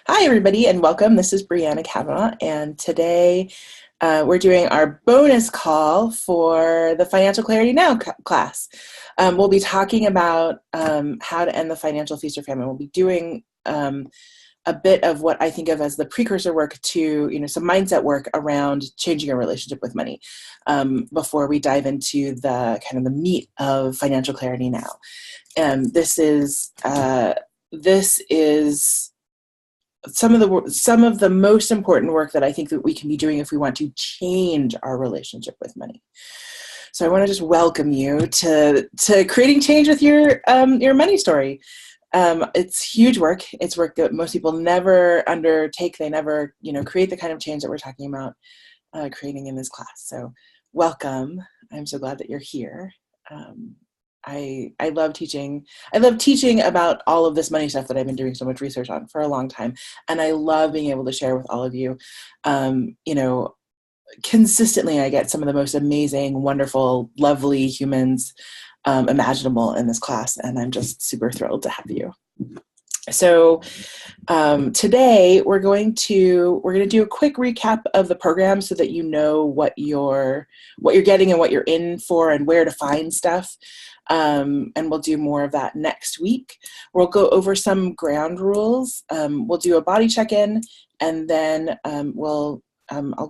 Hi, everybody, and welcome. This is Brianna Kavanaugh, and today we're doing our bonus call for the Financial Clarity Now class. We'll be talking about how to end the financial feast or famine. We'll be doing a bit of what I think of as the precursor work to, some mindset work around changing your relationship with money before we dive into the kind of the meat of Financial Clarity Now. And this is some of the most important work that I think that we can be doing if we want to change our relationship with money. So I want to just welcome you to creating change with your money story. It's huge work. It's work that most people never undertake. They never, create the kind of change that we're talking about creating in this class. So welcome. I'm so glad that you're here. I love teaching. I love teaching about all of this money stuff that I've been doing so much research on for a long time. And I love being able to share with all of you. Consistently, I get some of the most amazing, wonderful, lovely humans imaginable in this class. And I'm just super thrilled to have you. So today we're going to do a quick recap of the program so that you know what you're getting and what you're in for and where to find stuff. And we'll do more of that next week. We'll go over some ground rules. We'll do a body check-in, and then I'll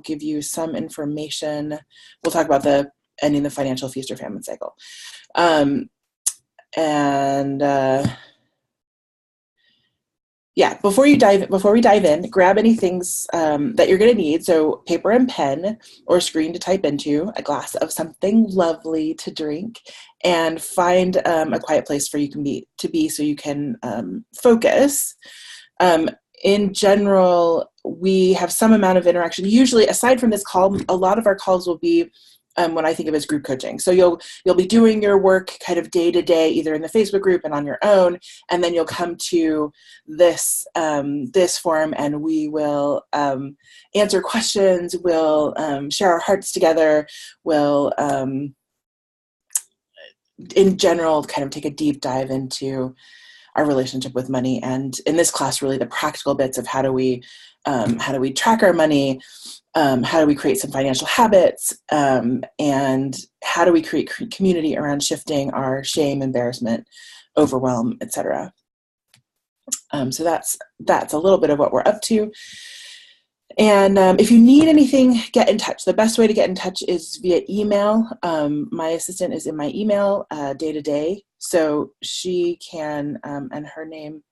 give you some information. We'll talk about ending the financial feast or famine cycle. Before we dive in, grab any things that you're going to need. So paper and pen or screen to type into, a glass of something lovely to drink, and find a quiet place for you to be so you can focus. In general, we have some amount of interaction. Usually, aside from this call, a lot of our calls will be what I think of as group coaching. So you'll be doing your work kind of day to day, either in the Facebook group and on your own, and then you'll come to this forum, and we will answer questions. We'll share our hearts together. We'll, in general, kind of take a deep dive into our relationship with money, and in this class, really the practical bits of how do we track our money. How do we create some financial habits, and how do we create community around shifting our shame, embarrassment, overwhelm, etc. So that's a little bit of what we're up to. And if you need anything, get in touch. The best way to get in touch is via email. My assistant is in my email day to day, so she can, and her name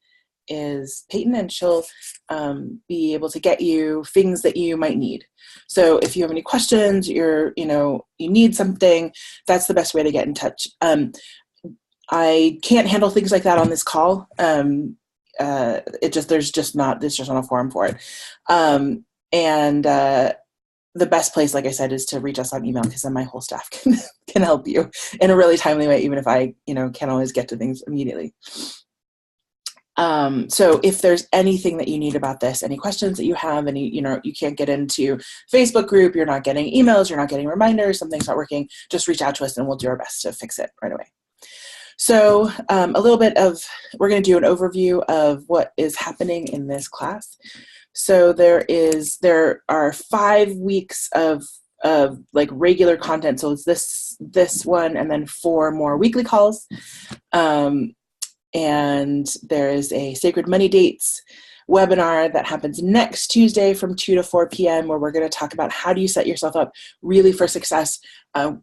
is Peyton, and she'll be able to get you things that you might need. So if you have any questions, you need something, that's the best way to get in touch. I can't handle things like that on this call. There's just not a forum for it. The best place, like I said, is to reach us on email, because then my whole staff can help you in a really timely way, even if I, can't always get to things immediately. So if there's anything that you need about this, any questions that you have, you can't get into Facebook group, you're not getting emails, you're not getting reminders, something's not working, just reach out to us and we'll do our best to fix it right away. So we're going to do an overview of what is happening in this class. So there are 5 weeks of like regular content. So it's this one, and then 4 more weekly calls. And there is a Sacred Money Dates webinar that happens next Tuesday from 2 to 4 p.m. where we're going to talk about how do you set yourself up really for success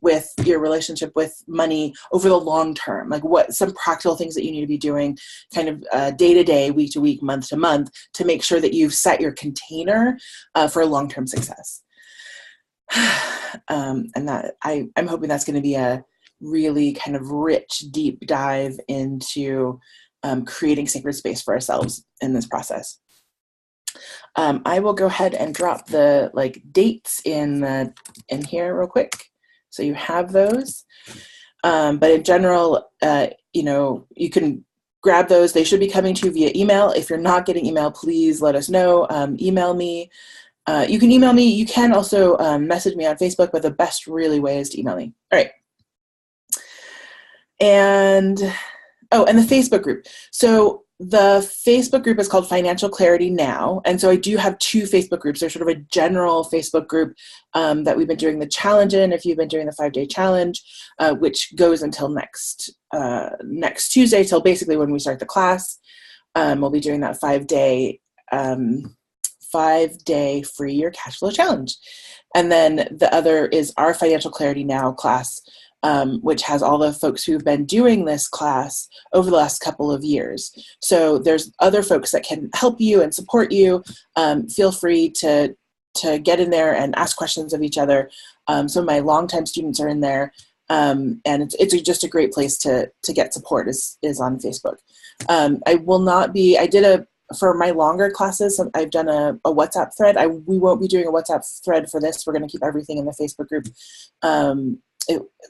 with your relationship with money over the long term, like what some practical things that you need to be doing kind of day to day, week to week, month to month, to make sure that you've set your container for long-term success. And that I'm hoping that's going to be a really kind of rich, deep dive into creating sacred space for ourselves in this process. I will go ahead and drop the dates in here real quick, so you have those. But in general, you can grab those. They should be coming to you via email. If you're not getting email, please let us know. Email me. You can email me. You can also message me on Facebook, but the best really way is to email me. All right. And the Facebook group. So the Facebook group is called Financial Clarity Now. And so I do have two Facebook groups. There's sort of a general Facebook group that we've been doing the challenge in, if you've been doing the 5-day challenge, which goes until next Tuesday, till basically when we start the class. We'll be doing that 5-day free your cash flow challenge. And then the other is our Financial Clarity Now class, which has all the folks who've been doing this class over the last couple of years. So there's other folks that can help you and support you. Feel free to get in there and ask questions of each other. Some of my longtime students are in there, and it's just a great place to get support is on Facebook. For my longer classes, I've done a WhatsApp thread. We won't be doing a WhatsApp thread for this. We're going to keep everything in the Facebook group.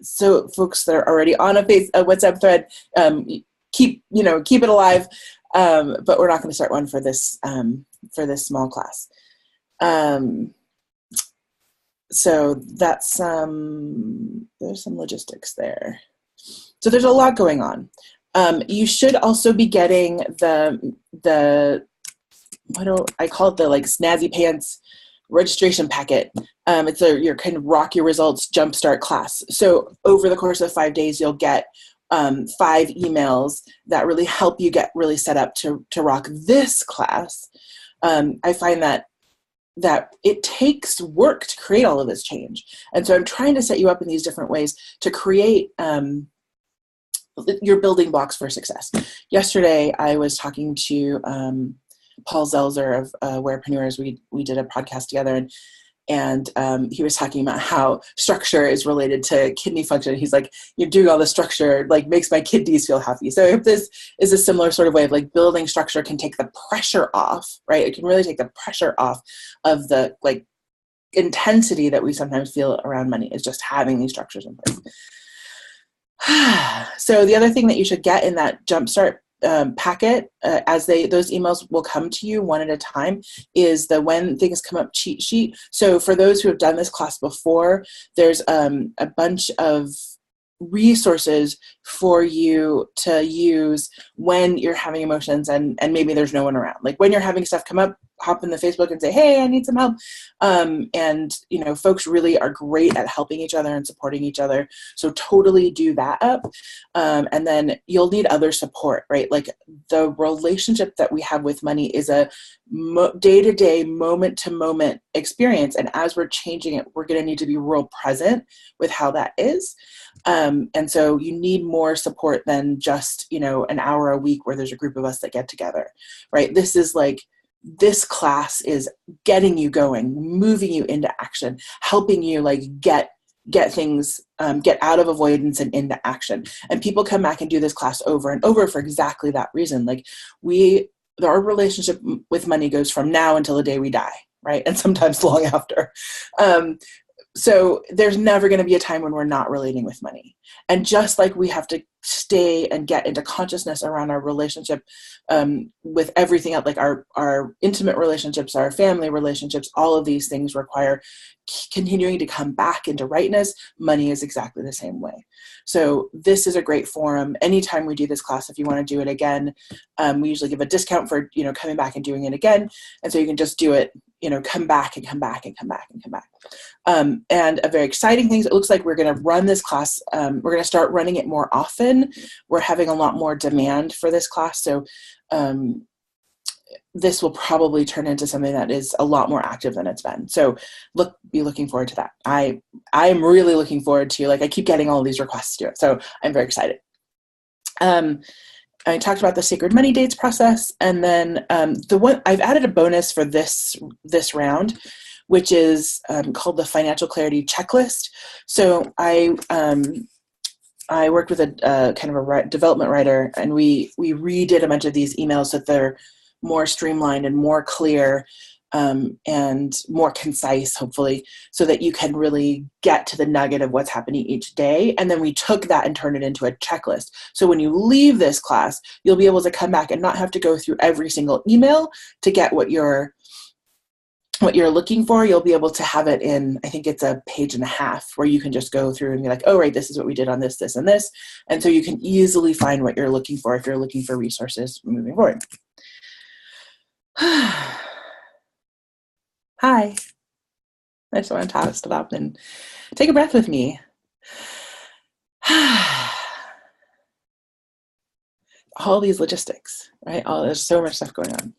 So folks that are already on a WhatsApp thread, keep it alive. But we're not going to start one for this small class. So that's there's some logistics there. So there's a lot going on. You should also be getting I call it the snazzy pants registration packet. It's your kind of rock your results jumpstart class. So over the course of 5 days, you'll get 5 emails that really help you get really set up to rock this class. I find that it takes work to create all of this change. And so I'm trying to set you up in these different ways to create your building blocks for success. Yesterday, I was talking to Paul Zelzer of Wearpreneurs. We did a podcast together, and he was talking about how structure is related to kidney function. He's like, you're doing all the structure, makes my kidneys feel happy. So if this is a similar sort of way of building structure can take the pressure off, right? It can really take the pressure off of the intensity that we sometimes feel around money, is just having these structures in place. So the other thing that you should get in that Jumpstart packet, those emails will come to you one at a time, is the When Things Come Up cheat sheet. So for those who have done this class before, there's a bunch of resources for you to use when you're having emotions and maybe there's no one around. When you're having stuff come up, hop in the Facebook and say, hey, I need some help. And folks really are great at helping each other and supporting each other. So totally do that up. And then you'll need other support, right? The relationship that we have with money is a day-to-day, moment-to-moment experience. And as we're changing it, we're going to need to be real present with how that is. And so you need more support than just, an hour a week where there's a group of us that get together, right? This class is getting you going, moving you into action, helping you get things, get out of avoidance and into action. And people come back and do this class over and over for exactly that reason. Our relationship with money goes from now until the day we die, right? And sometimes long after. So there's never going to be a time when we're not relating with money. And just like we have to stay and get into consciousness around our relationship with everything else, our intimate relationships, our family relationships, all of these things require continuing to come back into rightness. Money is exactly the same way. So this is a great forum. Anytime we do this class, if you want to do it again, we usually give a discount for, coming back and doing it again. And so you can just do it, come back and come back and come back and come back. And a very exciting thing is it looks like we're going to run this class. We're going to start running it more often. We're having a lot more demand for this class. So this will probably turn into something that is a lot more active than it's been. So be looking forward to that. I'm really looking forward to, I keep getting all of these requests to do it. So I'm very excited. I talked about the Sacred Money Dates process, and then I've added a bonus for this round, which is called the Financial Clarity Checklist. So I worked with a kind of a development writer, and we redid a bunch of these emails so that they're more streamlined and more clear and more concise, hopefully, so that you can really get to the nugget of what's happening each day. And then we took that and turned it into a checklist. So when you leave this class, you'll be able to come back and not have to go through every single email to get what your what you're looking for, you'll be able to have it in, I think it's a page and a half, where you can just go through and be like, oh, right, this is what we did on this, this, and this. And so you can easily find what you're looking for if you're looking for resources moving forward. Hi. I just want to stop and take a breath with me. All these logistics, right? There's so much stuff going on.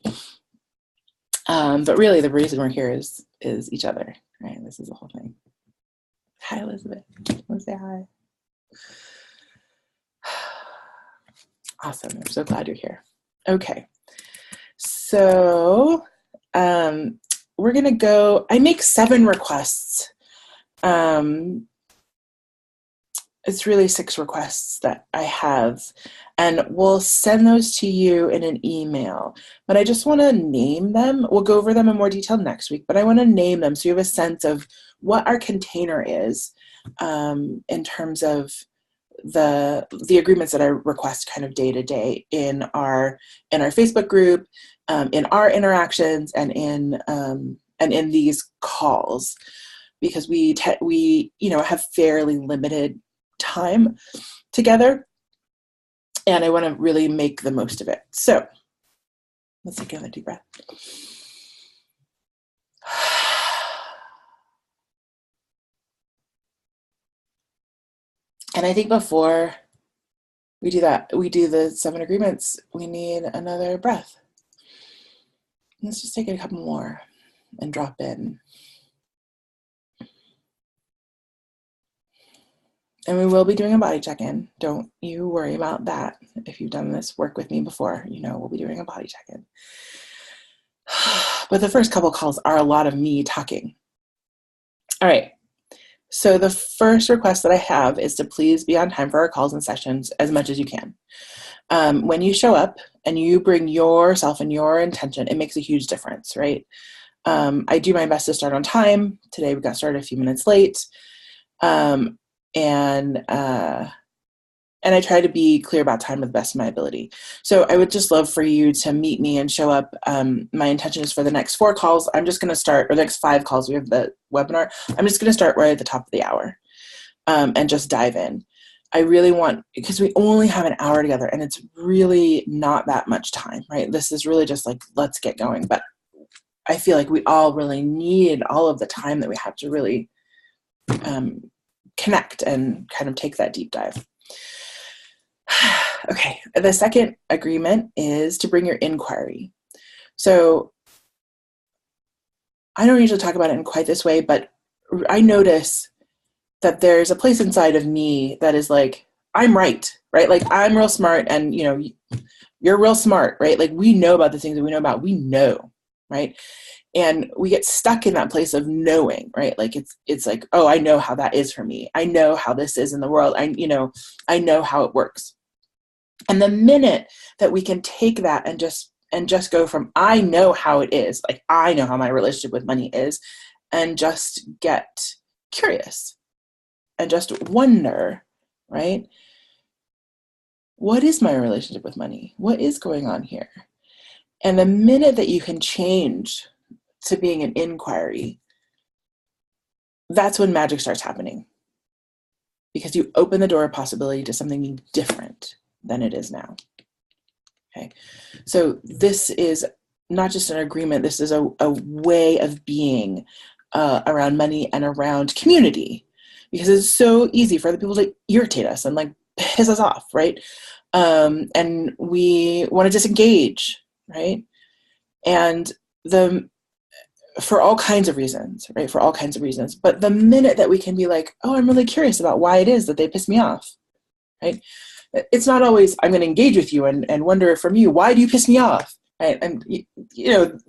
But really the reason we're here is each other, right? This is the whole thing. Hi, Elizabeth. Let's say hi. Awesome. I'm so glad you're here. Okay. So we're going to go, I make 7 requests. It's really 6 requests that I have, and we'll send those to you in an email. But I just want to name them. We'll go over them in more detail next week, but I want to name them so you have a sense of what our container is in terms of the agreements that I request kind of day to day in our Facebook group, in our interactions, and in these calls, because we have fairly limited time together, and I want to really make the most of it. So let's take another deep breath. And I think before we do that, we do the 7 agreements, we need another breath. Let's just take a couple more and drop in. And we will be doing a body check-in. Don't you worry about that. If you've done this work with me before, we'll be doing a body check-in. But the first couple calls are a lot of me talking. All right. So the first request that I have is to please be on time for our calls and sessions as much as you can. When you show up and you bring yourself and your intention, it makes a huge difference, right? I do my best to start on time. Today we got started a few minutes late. And I try to be clear about time to the best of my ability. So I would just love for you to meet me and show up. My intention is for the next 4 calls. I'm just going to start, or the next 5 calls, we have the webinar. I'm just going to start right at the top of the hour and just dive in. I really want, because we only have an hour together and it's really not that much time, right? This is really just like, let's get going. But I feel like we all really need all of the time that we have to really connect and kind of take that deep dive. Okay, the second agreement is to bring your inquiry. So I don't usually talk about it in quite this way, but I notice that there's a place inside of me that is like, I'm right? Like I'm real smart and you're real smart, right? Like we know about the things that we know about, we know, right? And we get stuck in that place of knowing, right? Like it's like, oh, I know how that is for me. I know how this is in the world. I know how it works. And the minute that we can take that and just go from, I know how it is, like I know how my relationship with money is, and just get curious and just wonder, right? What is my relationship with money? What is going on here? And the minute that you can change to being an inquiry, that's when magic starts happening, because you open the door of possibility to something different than it is now. Okay, so this is not just an agreement, this is a way of being around money and around community, because it's so easy for other people to irritate us and like piss us off, right? And we want to disengage, right? And for all kinds of reasons, right? For all kinds of reasons. But the minute that we can be like, oh, I'm really curious about why it is that they piss me off, right? It's not always, I'm going to engage with you and wonder from you, why do you piss me off? Right? And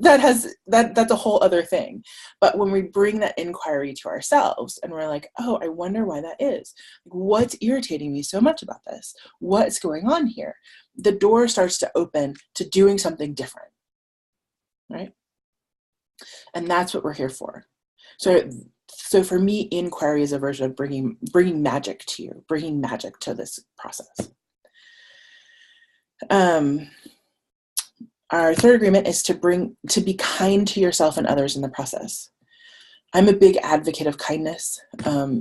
that's a whole other thing. But when we bring that inquiry to ourselves and we're like, oh, I wonder why that is. What's irritating me so much about this? What's going on here? The door starts to open to doing something different, right? And that's what we're here for. So for me, inquiry is a version of bringing magic to you, bringing magic to this process. Our third agreement is to be kind to yourself and others in the process. I'm a big advocate of kindness,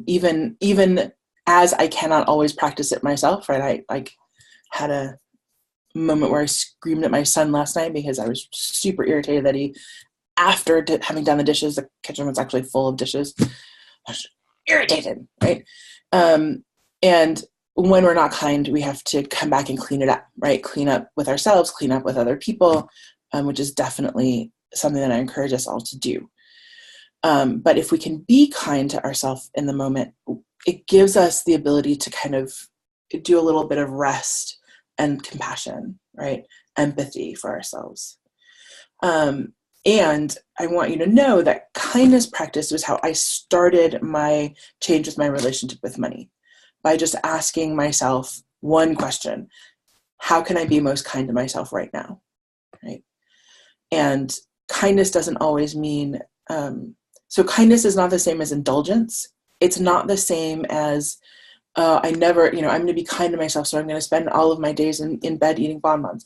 even as I cannot always practice it myself, right? I had a moment where I screamed at my son last night because I was super irritated that he, after having done the dishes, the kitchen was actually full of dishes. I was irritated, right? And when we're not kind, we have to come back and clean it up, right? Clean up with ourselves, clean up with other people, which is definitely something that I encourage us all to do. But if we can be kind to ourselves in the moment, it gives us the ability to kind of do a little bit of rest and compassion, right? Empathy for ourselves. And I want you to know that kindness practice was how I started my change with my relationship with money, by just asking myself one question: how can I be most kind to myself right now, right? And kindness doesn't always mean, so kindness is not the same as indulgence. It's not the same as, I'm going to be kind to myself, so I'm going to spend all of my days in bed eating bonbons.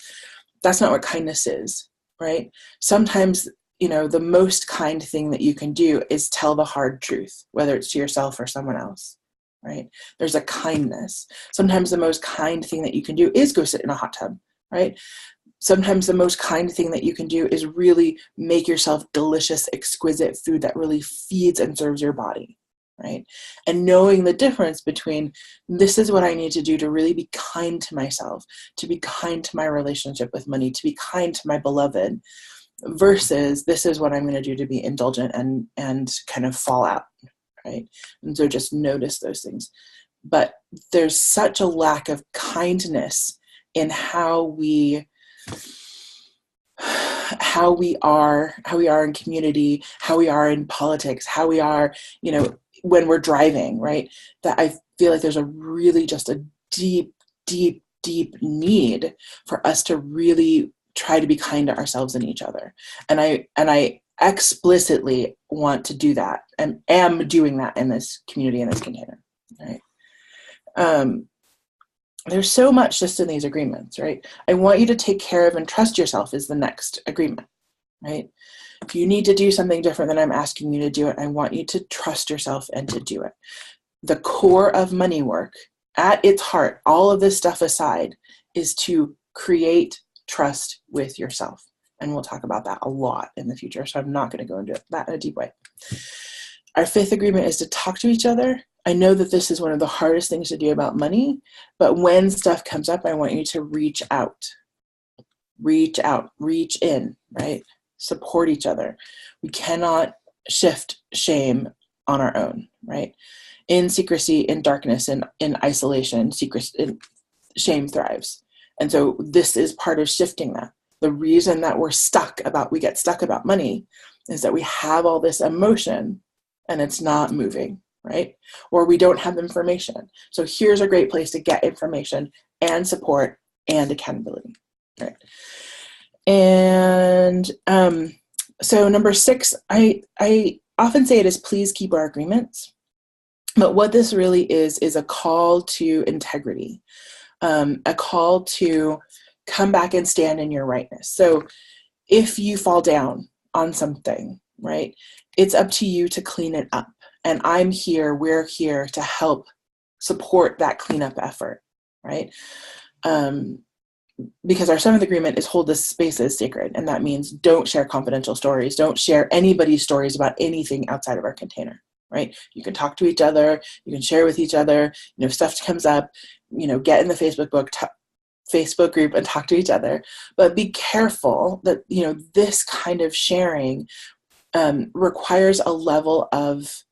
That's not what kindness is, right? Sometimes, the most kind thing that you can do is tell the hard truth, whether it's to yourself or someone else, right? There's a kindness. Sometimes the most kind thing that you can do is go sit in a hot tub, right? Sometimes the most kind thing that you can do is really make yourself delicious, exquisite food that really feeds and serves your body, right? And knowing the difference between, this is what I need to do to really be kind to myself, to be kind to my relationship with money, to be kind to my beloved, versus this is what I'm going to do to be indulgent and kind of fall out, right? And so just notice those things. But there's such a lack of kindness in how we are in community, how we are in politics, how we are, when we're driving, right? That I feel like there's a really just a deep, deep, deep need for us to really try to be kind to ourselves and each other. And I explicitly want to do that and am doing that in this community, in this container, right? There's so much just in these agreements, right? I want you to take care of and trust yourself is the next agreement, right? If you need to do something different than I'm asking you to do it, I want you to trust yourself and to do it. The core of money work, at its heart, all of this stuff aside, is to create trust with yourself. And we'll talk about that a lot in the future, so I'm not going to go into that in a deep way. Our fifth agreement is to talk to each other. I know that this is one of the hardest things to do about money, but when stuff comes up, I want you to reach out, reach in, right? Support each other. We cannot shift shame on our own, right? In secrecy, in darkness, in isolation, shame thrives. And so this is part of shifting that. The reason that we get stuck about money is that we have all this emotion and it's not moving, right? Or we don't have information. So here's a great place to get information and support and accountability, right? And so number 6, I often say it is please keep our agreements. But what this really is a call to integrity, a call to come back and stand in your rightness. So if you fall down on something, right, it's up to you to clean it up. And we're here to help support that cleanup effort, right? Because our 7th agreement is hold this space as sacred. And that means don't share confidential stories. Don't share anybody's stories about anything outside of our container, right? You can talk to each other. You can share with each other. If stuff comes up, get in the Facebook group and talk to each other. But be careful that, this kind of sharing requires a level of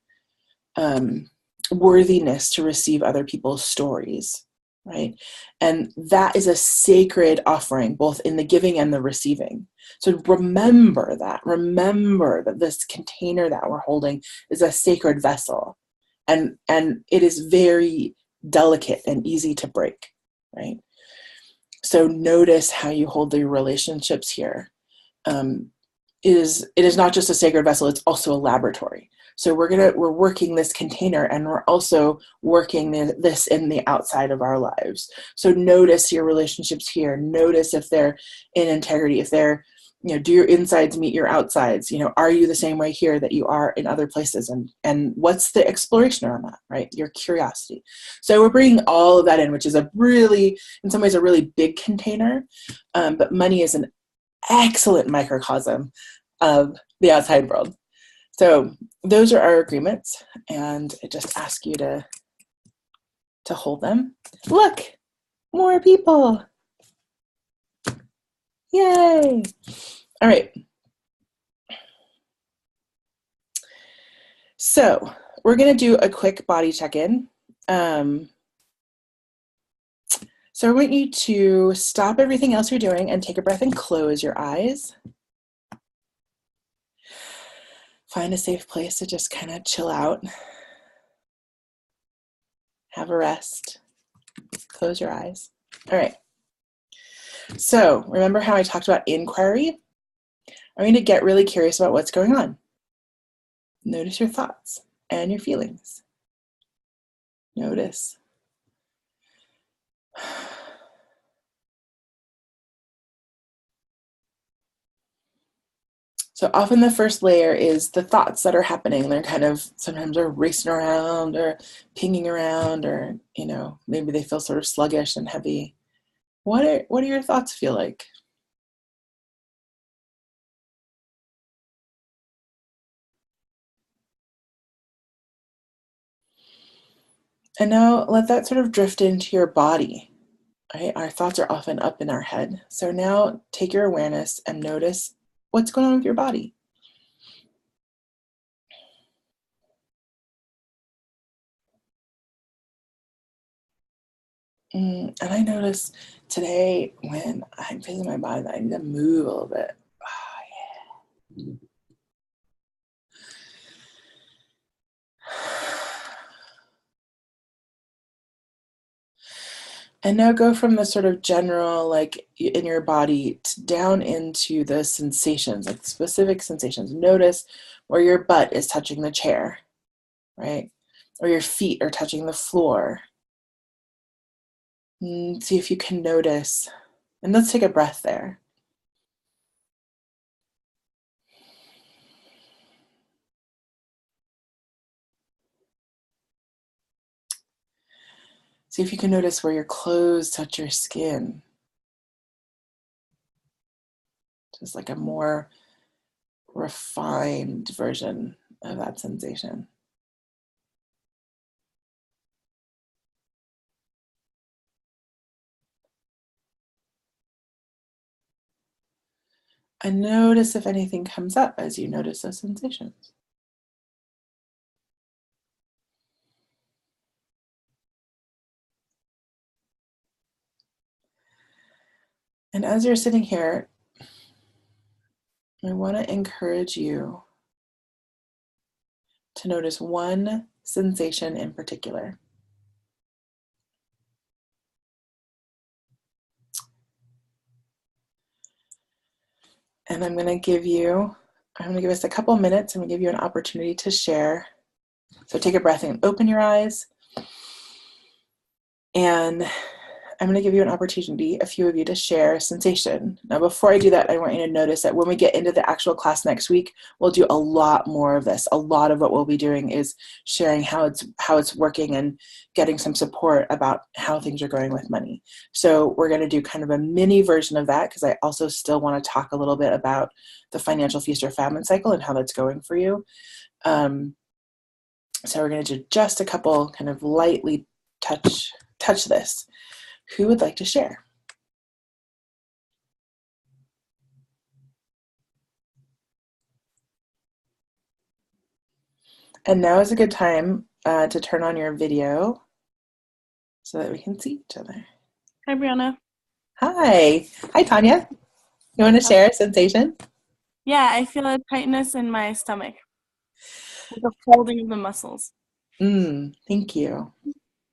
worthiness to receive other people's stories, right? And that is a sacred offering, both in the giving and the receiving. So remember that this container that we're holding is a sacred vessel, and it is very delicate and easy to break, right? So notice how you hold the relationships here. It is not just a sacred vessel, it's also a laboratory. So we're working this container, and we're also working this in the outside of our lives. So notice your relationships here. Notice if they're in integrity, if they're, do your insides meet your outsides? Are you the same way here that you are in other places? And what's the exploration around that, right? Your curiosity. So we're bringing all of that in, which is in some ways, a really big container. But money is an excellent microcosm of the outside world. So those are our agreements, and I just ask you to hold them. Look, more people. Yay. All right. So we're going to do a quick body check-in. So I want you to stop everything else you're doing and take a breath and close your eyes. Find a safe place to just kind of chill out. Have a rest. Close your eyes. All right. So remember how I talked about inquiry? I'm going to get really curious about what's going on. Notice your thoughts and your feelings. Notice. So often the first layer is the thoughts that are happening. They're kind of, sometimes they're racing around or pinging around, or, maybe they feel sort of sluggish and heavy. What do your thoughts feel like? And now let that sort of drift into your body. Right? Our thoughts are often up in our head. So now take your awareness and notice what's going on with your body. And I notice today when I'm feeling my body that I need to move a little bit. Oh, yeah. And now go from the sort of general, like in your body, down into the sensations, like specific sensations. Notice where your butt is touching the chair, right? Or your feet are touching the floor. See if you can notice. And let's take a breath there. See if you can notice where your clothes touch your skin. Just like a more refined version of that sensation. And notice if anything comes up as you notice those sensations. And as you're sitting here, I want to encourage you to notice one sensation in particular. And I'm going to give us a couple minutes. I'm going to give you an opportunity to share. So take a breath and open your eyes. And I'm going to give you an opportunity, a few of you, to share a sensation. Now, before I do that, I want you to notice that when we get into the actual class next week, we'll do a lot more of this. A lot of what we'll be doing is sharing how it's working and getting some support about how things are going with money. So we're going to do kind of a mini version of that, because I also still want to talk a little bit about the financial feast or famine cycle and how that's going for you. So we're going to do just a couple kind of lightly touch this. Who would like to share? And now is a good time to turn on your video so that we can see each other. Hi, Brianna. Hi, Tanya. You want to share a sensation? Yeah, I feel a tightness in my stomach, like a folding of the muscles. Thank you.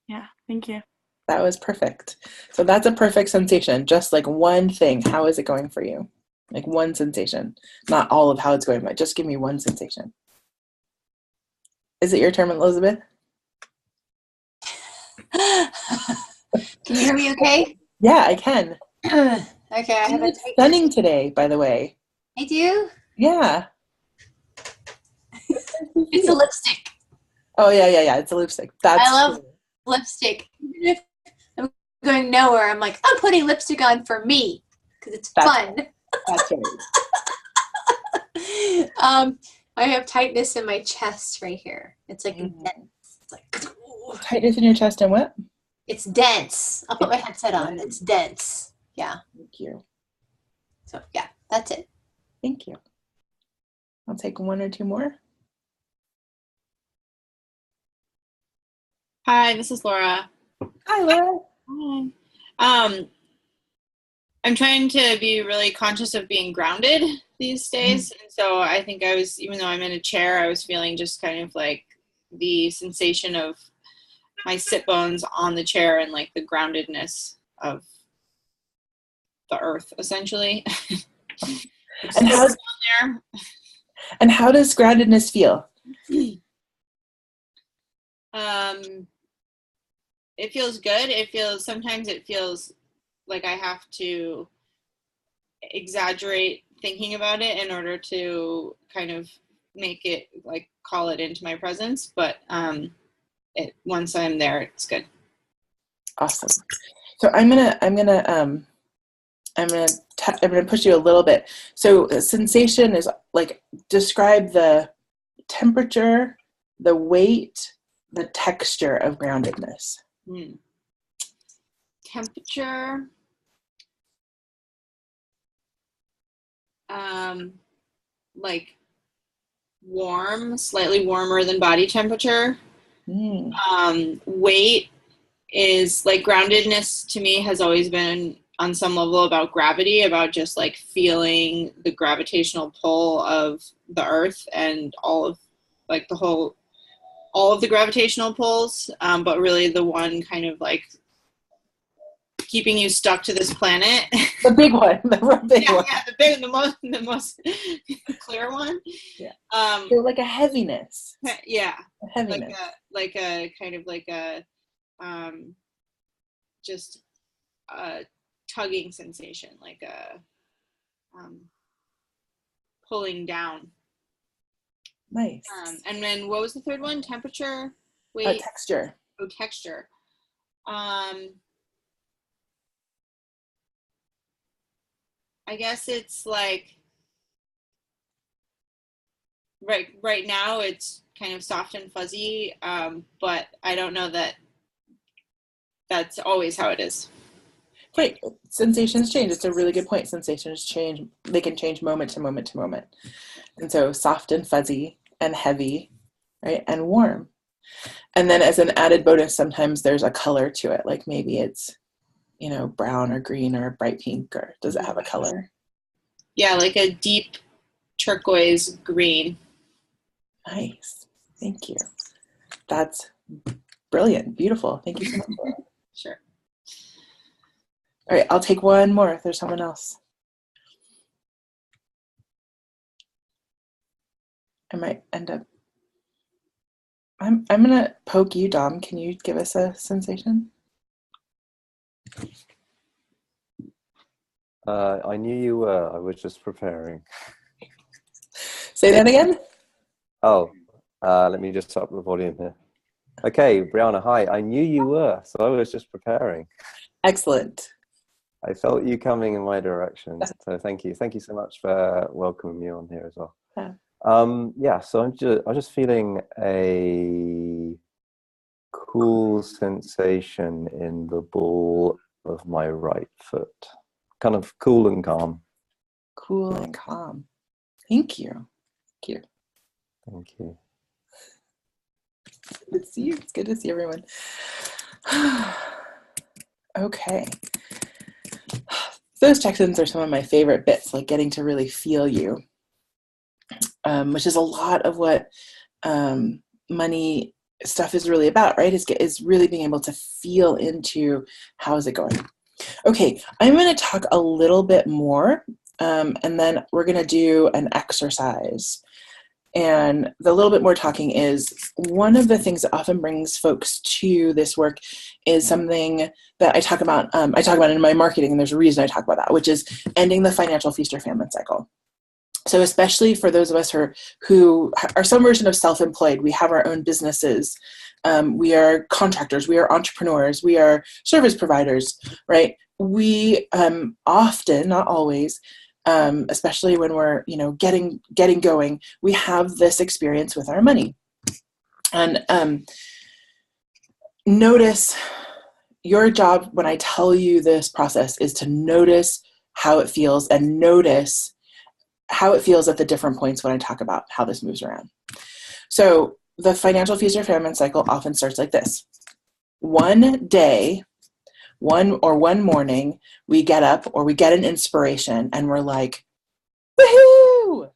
Yeah, thank you. That was perfect. So that's a perfect sensation. Just like one thing. How is it going for you? Like one sensation. Not all of how it's going, but just give me one sensation. Is it your turn, Elizabeth? Can you hear me okay? Yeah, I can. Okay, I You have a look tightness. stunning today, by the way. I do? Yeah. It's a lipstick. Oh, yeah. It's a lipstick. That's I love true. lipstick. Even if I'm going nowhere, I'm like, I'm putting lipstick on for me because it's fun. That's right. I have tightness in my chest right here. It's like dense. It's like Tightness in your chest and what? it's dense. I'll put my headset on. It's dense. Yeah. Thank you. So yeah, that's it. Thank you. I'll take one or two more. Hi, this is Laura. Hi, Laura. Hi. I'm trying to be really conscious of being grounded these days. And so I think I was, even though I'm in a chair, I was feeling just kind of like the sensation of my sit bones on the chair and like the groundedness of the earth, essentially. And how does groundedness feel? It feels good. Sometimes it feels like I have to exaggerate thinking about it in order to kind of make it, like, call it into my presence. But once I'm there, it's good. Awesome. So I'm gonna push you a little bit. So sensation is like, describe the temperature, the weight, the texture of groundedness. Temperature, like warm, slightly warmer than body temperature. Weight is like, groundedness to me has always been on some level about gravity, about just like feeling the gravitational pull of the earth and all of the gravitational pulls, but really the one kind of like keeping you stuck to this planet. The big one, the big one. Yeah, the most clear one. Yeah. So like a heaviness. Yeah. A heaviness. Like a kind of like a just a tugging sensation, like a pulling down. Nice. And then what was the third one? Temperature, weight, texture. Oh, texture. I guess it's like right now it's kind of soft and fuzzy, but I don't know that that's always how it is. Right. Sensations change. It's a really good point. Sensations change. They can change moment to moment to moment. And so soft and fuzzy and heavy, right? And warm. And then as an added bonus, sometimes there's a color to it. Like maybe it's, brown or green or bright pink, or does it have a color? Yeah, like a deep turquoise green. Nice. Thank you. That's brilliant. Beautiful. Thank you so much for that. Sure. All right, I'll take one more if there's someone else. I might end up. I'm gonna poke you, Dom. Can you give us a sensation? I knew you were. I was just preparing. Say that again. Oh, let me just up the volume here. Okay, Brianna, hi. I knew you were, so I was just preparing. Excellent. I felt you coming in my direction, so thank you. Thank you so much for welcoming me on here as well. Yeah. So I'm just feeling a cool sensation in the ball of my right foot. Kind of cool and calm. Cool and calm. Thank you. Thank you. Thank you. Good to see you. It's good to see everyone. Okay. Those check-ins are some of my favorite bits, like getting to really feel you, which is a lot of what money stuff is really about, right? Is really being able to feel into how is it going. Okay, I'm going to talk a little bit more, and then we're going to do an exercise. And the little bit more talking is one of the things that often brings folks to this work is something that I talk about. I talk about in my marketing, and there's a reason I talk about that, which is ending the financial feast or famine cycle. So especially for those of us who are some version of self-employed, we have our own businesses, we are contractors, we are entrepreneurs, we are service providers, right? We often, not always, especially when we're getting going, we have this experience with our money. And notice, your job when I tell you this process is to notice how it feels, and notice how it feels at the different points when I talk about how this moves around. So the financial feast or famine cycle often starts like this. One day, one morning, we get up or we get an inspiration and we're like, woohoo!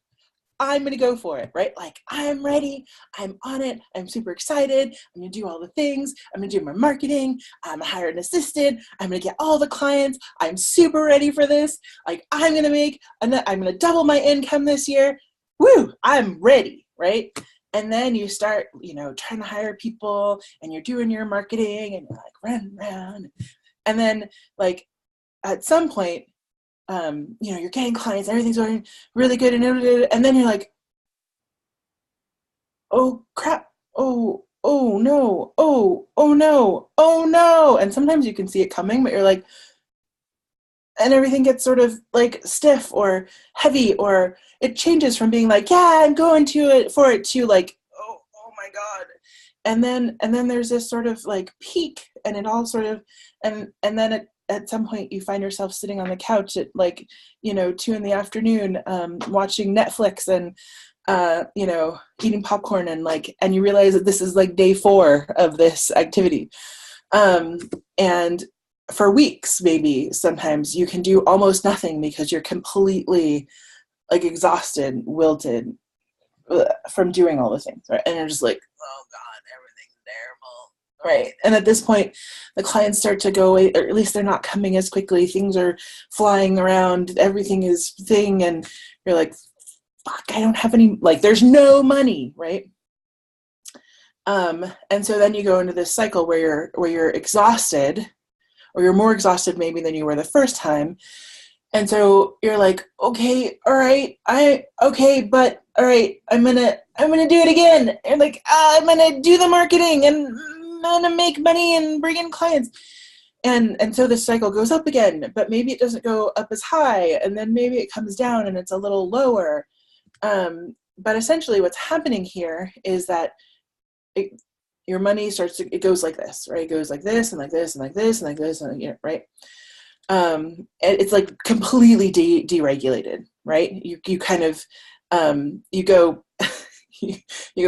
I'm going to go for it, right? Like, I'm ready. I'm on it. I'm super excited. I'm going to do all the things. I'm going to do my marketing. I'm going to hire an assistant. I'm going to get all the clients. I'm super ready for this. Like, I'm going to double my income this year. Woo! I'm ready, right? And then you start, trying to hire people, and you're doing your marketing, and you're like running around. And then, like, at some point, you're getting clients, everything's going really good, and then you're like, oh crap, oh no, oh no, oh no. And sometimes you can see it coming, but you're like, and everything gets sort of like stiff or heavy, or it changes from being like, yeah, I'm going for it to like, oh my God. And then there's this sort of like peak, and it all sort of, and then at some point you find yourself sitting on the couch at 2 p.m, watching Netflix and, eating popcorn, and you realize that this is like day 4 of this activity. And for weeks, maybe sometimes you can do almost nothing because you're completely like exhausted, wilted from doing all the things, right? And you're just like, oh God, everything's terrible. Right. And at this point, the clients start to go away, or at least they're not coming as quickly. Things are flying around. Everything is thing. And you're like, fuck, I don't have any, there's no money. Right. And so then you go into this cycle where you're exhausted, or you're more exhausted maybe than you were the first time. And so you're like, okay, all right, but all right, I'm gonna do it again. And like, I'm gonna do the marketing, and I'm gonna make money and bring in clients. And so this cycle goes up again, but maybe it doesn't go up as high, and then maybe it comes down and it's a little lower. But essentially what's happening here is that your money it goes like this, right? It goes like this and like this and like this and like this, and right? It's like completely deregulated, right? You kind of, you go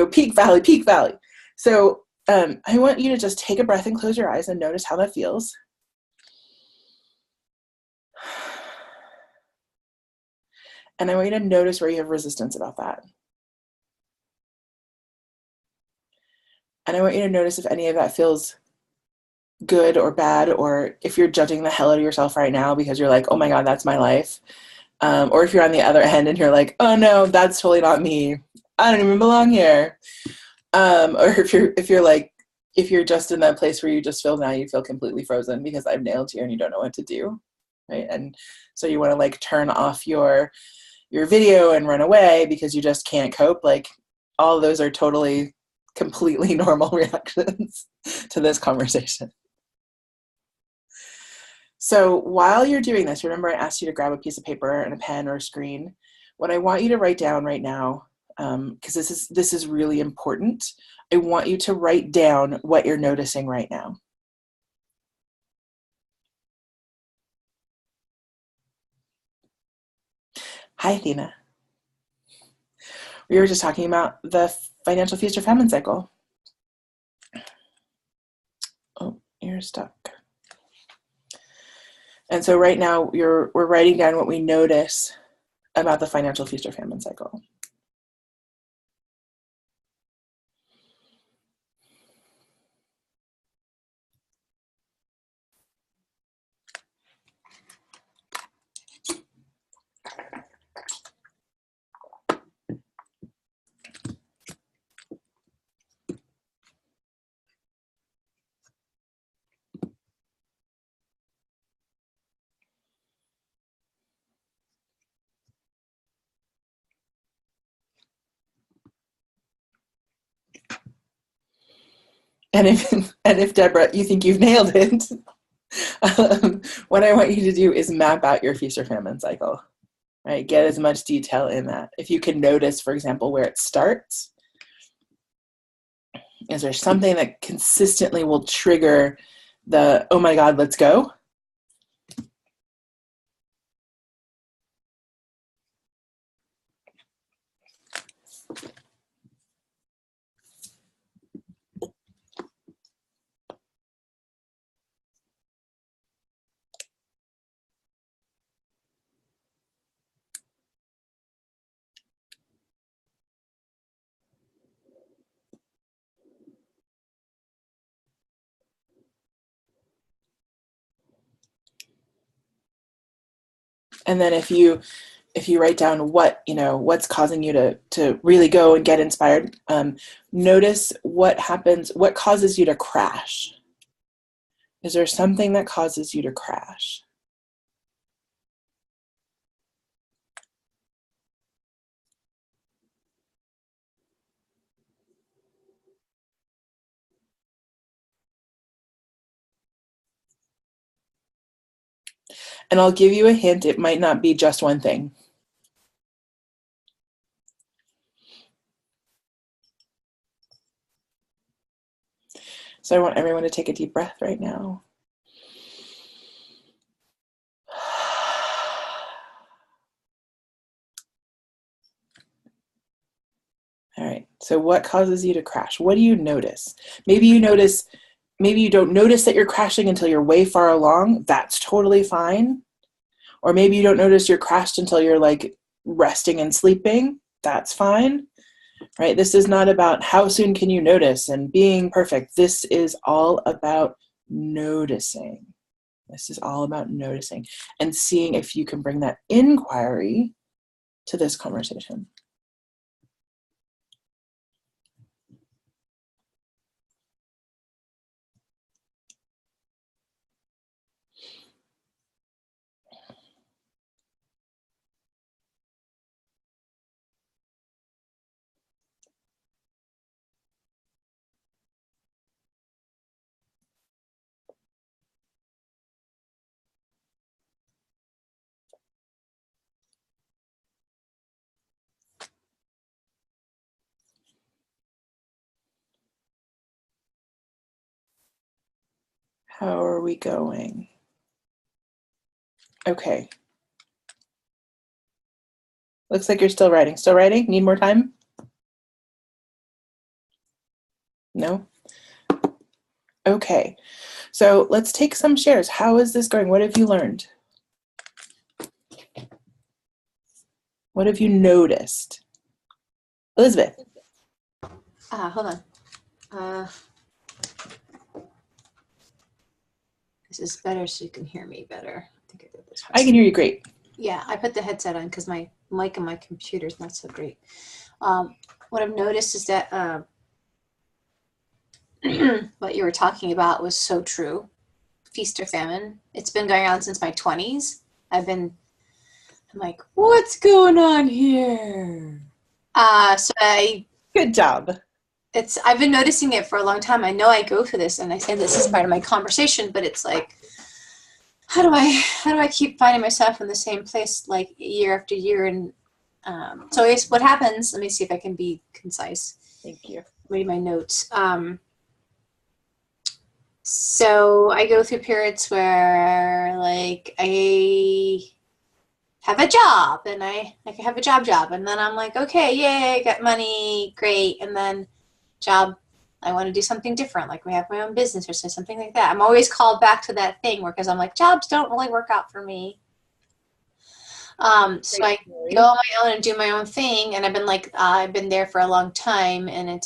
peak valley. So I want you to just take a breath and close your eyes and notice how that feels. And I want you to notice where you have resistance about that. And I want you to notice if any of that feels good or bad, or if you're judging the hell out of yourself right now because you're like, oh my God, that's my life. Or if you're on the other end and you're like, oh no, that's totally not me. I don't even belong here. Or if you're just in that place where you just feel now you feel completely frozen because I've nailed you and you don't know what to do. Right. And so you want to turn off your video and run away because you just can't cope. All of those are totally completely normal reactions to this conversation. So while you're doing this, remember I asked you to grab a piece of paper and a pen or a screen. What I want you to write down right now, because this is really important, I want you to write down what you're noticing right now. Hi, Athena. We were just talking about the financial feast or famine cycle. Oh, you're stuck. And so right now we're writing down what we notice about the financial feast or famine cycle. And if Deborah, you think you've nailed it, what I want you to do is map out your feast or famine cycle, right? Get as much detail in that. If you can notice, for example, where it starts, is there something that consistently will trigger the, oh my God, let's go? And then if you write down what's causing you to really go and get inspired, notice what happens, what causes you to crash. Is there something that causes you to crash? And I'll give you a hint, it might not be just one thing. So I want everyone to take a deep breath right now. All right, so what causes you to crash? What do you notice? Maybe you don't notice that you're crashing until you're way far along. That's totally fine. Or maybe you don't notice you're crashed until you're like resting and sleeping. That's fine, right? This is not about how soon can you notice and being perfect. This is all about noticing. This is all about noticing and seeing if you can bring that inquiry to this conversation. How are we going? Okay. Looks like you're still writing. Still writing? Need more time? No? Okay. So let's take some shares. How is this going? What have you learned? What have you noticed? Elizabeth. Hold on. This is better so you can hear me better. I think I did this. I can hear you great. Yeah, I put the headset on because my mic on my computer is not so great. What I've noticed is that what you were talking about was so true. Feast or famine. It's been going on since my 20s. I'm like, what's going on here? Good job. I've been noticing it for a long time. I know I go through this and I say this is part of my conversation, but it's like, how do I keep finding myself in the same place like year after year? And so I guess what happens, let me see if I can be concise. Thank you. Read my notes. So I go through periods where like I have a job and I have a job and then I'm like, okay, yay, I got money, great. And then job, I want to do something different, like we have my own business or something like that. I'm always called back to that thing because I'm like, jobs don't really work out for me. So I go on my own and do my own thing, and I've been there for a long time, and it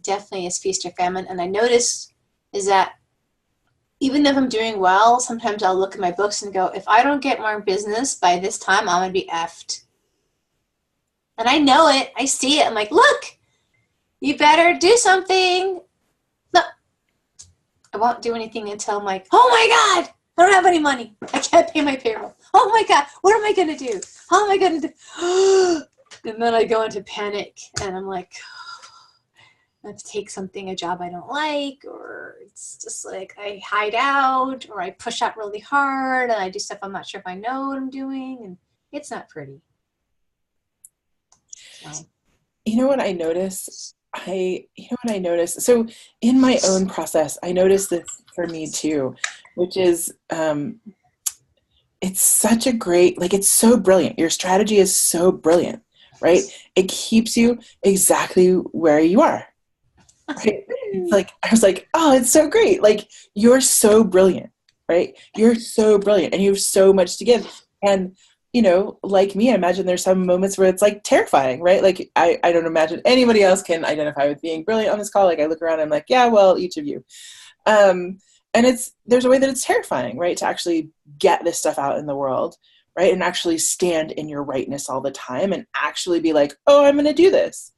definitely is feast or famine. And I notice is that even if I'm doing well, sometimes I'll look at my books and go, if I don't get more business by this time, I'm gonna be effed. And I know it. I see it. I'm like, look, you better do something. No, I won't do anything until I'm like, oh my God, I don't have any money. I can't pay my payroll. Oh my God, what am I going to do? How am I going to do? And then I go into panic and I'm like, I have to take a job I don't like, or it's just like I hide out, or I push out really hard and I do stuff I'm not sure if I know what I'm doing, and it's not pretty. So. You know what I notice? So in my own process, I noticed this for me too, which is it's such a great, like, it's so brilliant. Your strategy is so brilliant, right? It keeps you exactly where you are. Right? It's like, I was like, oh, it's so great. Like, you're so brilliant, right? You're so brilliant and you have so much to give. And, you know, like me, I imagine there's some moments where it's like terrifying, right? Like, I don't imagine anybody else can identify with being brilliant on this call. Like, I look around and I'm like, yeah, well, each of you. And there's a way that it's terrifying, right? To actually get this stuff out in the world, right? And actually stand in your rightness all the time and actually be like, oh, I'm going to do this.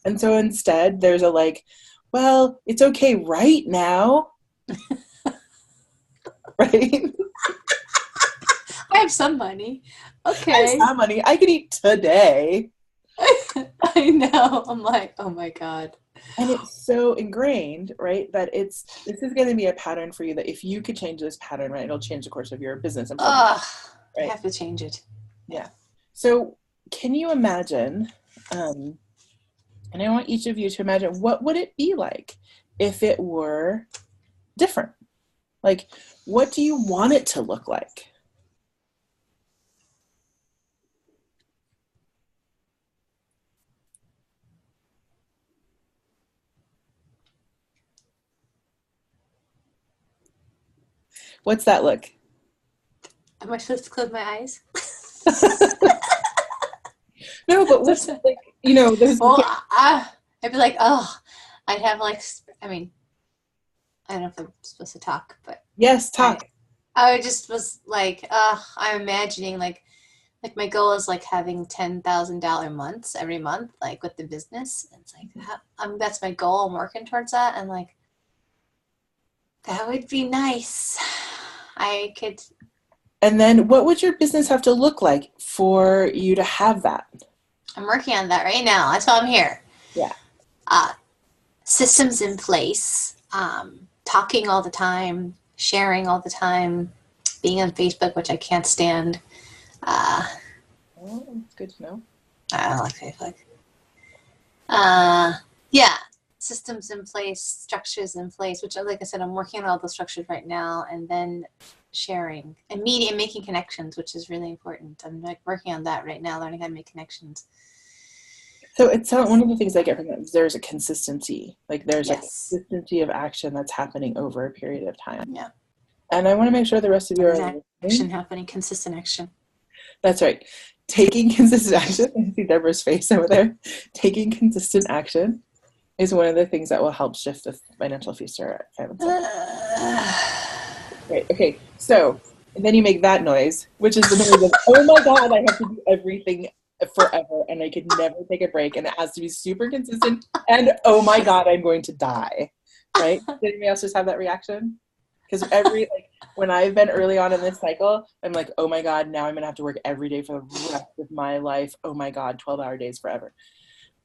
And so instead there's a like, well, it's okay right now. Right? I have some money. Okay. I have some money. I can eat today. I know. I'm like, oh my God. And it's so ingrained, right? That this is going to be a pattern for you that if you could change this pattern, right, it'll change the course of your business. And right? I have to change it. Yeah. So can you imagine, and I want each of you to imagine, what would it be like if it were different? Like, what do you want it to look like? What's that look? Am I supposed to close my eyes? No, but what's like, you know, there's I'd be like, oh, I'd have like, I mean, I don't know if I'm supposed to talk, but yes, talk. I just was like, I'm imagining like my goal is like having $10,000 months every month, like with the business. It's like, that's my goal. I'm working towards that. And like, that would be nice. I could. And then what would your business have to look like for you to have that? I'm working on that right now. That's why I'm here. Yeah. Systems in place, talking all the time, sharing all the time, being on Facebook, which I can't stand. Oh, that's good to know. I don't like Facebook. Yeah. Systems in place, structures in place, which, like I said, I'm working on all the structures right now, and then sharing and meeting and making connections, which is really important. I'm like working on that right now, learning how to make connections. So it's one of the things I get from it is there's a consistency. Like there's a consistency of action that's happening over a period of time. Yeah. And I want to make sure the rest of you are action happening, consistent action. That's right. Taking consistent action. I see Deborah's face over there. Taking consistent action is one of the things that will help shift the financial feaster at 5 and 7. Right. Okay. So, and then you make that noise, which is the noise of, oh my God, I have to do everything forever and I could never take a break and it has to be super consistent and oh my God, I'm going to die. Right? Did anybody else just have that reaction? Because when I've been early on in this cycle, I'm like, oh my God, now I'm going to have to work every day for the rest of my life. Oh my God, 12-hour days forever.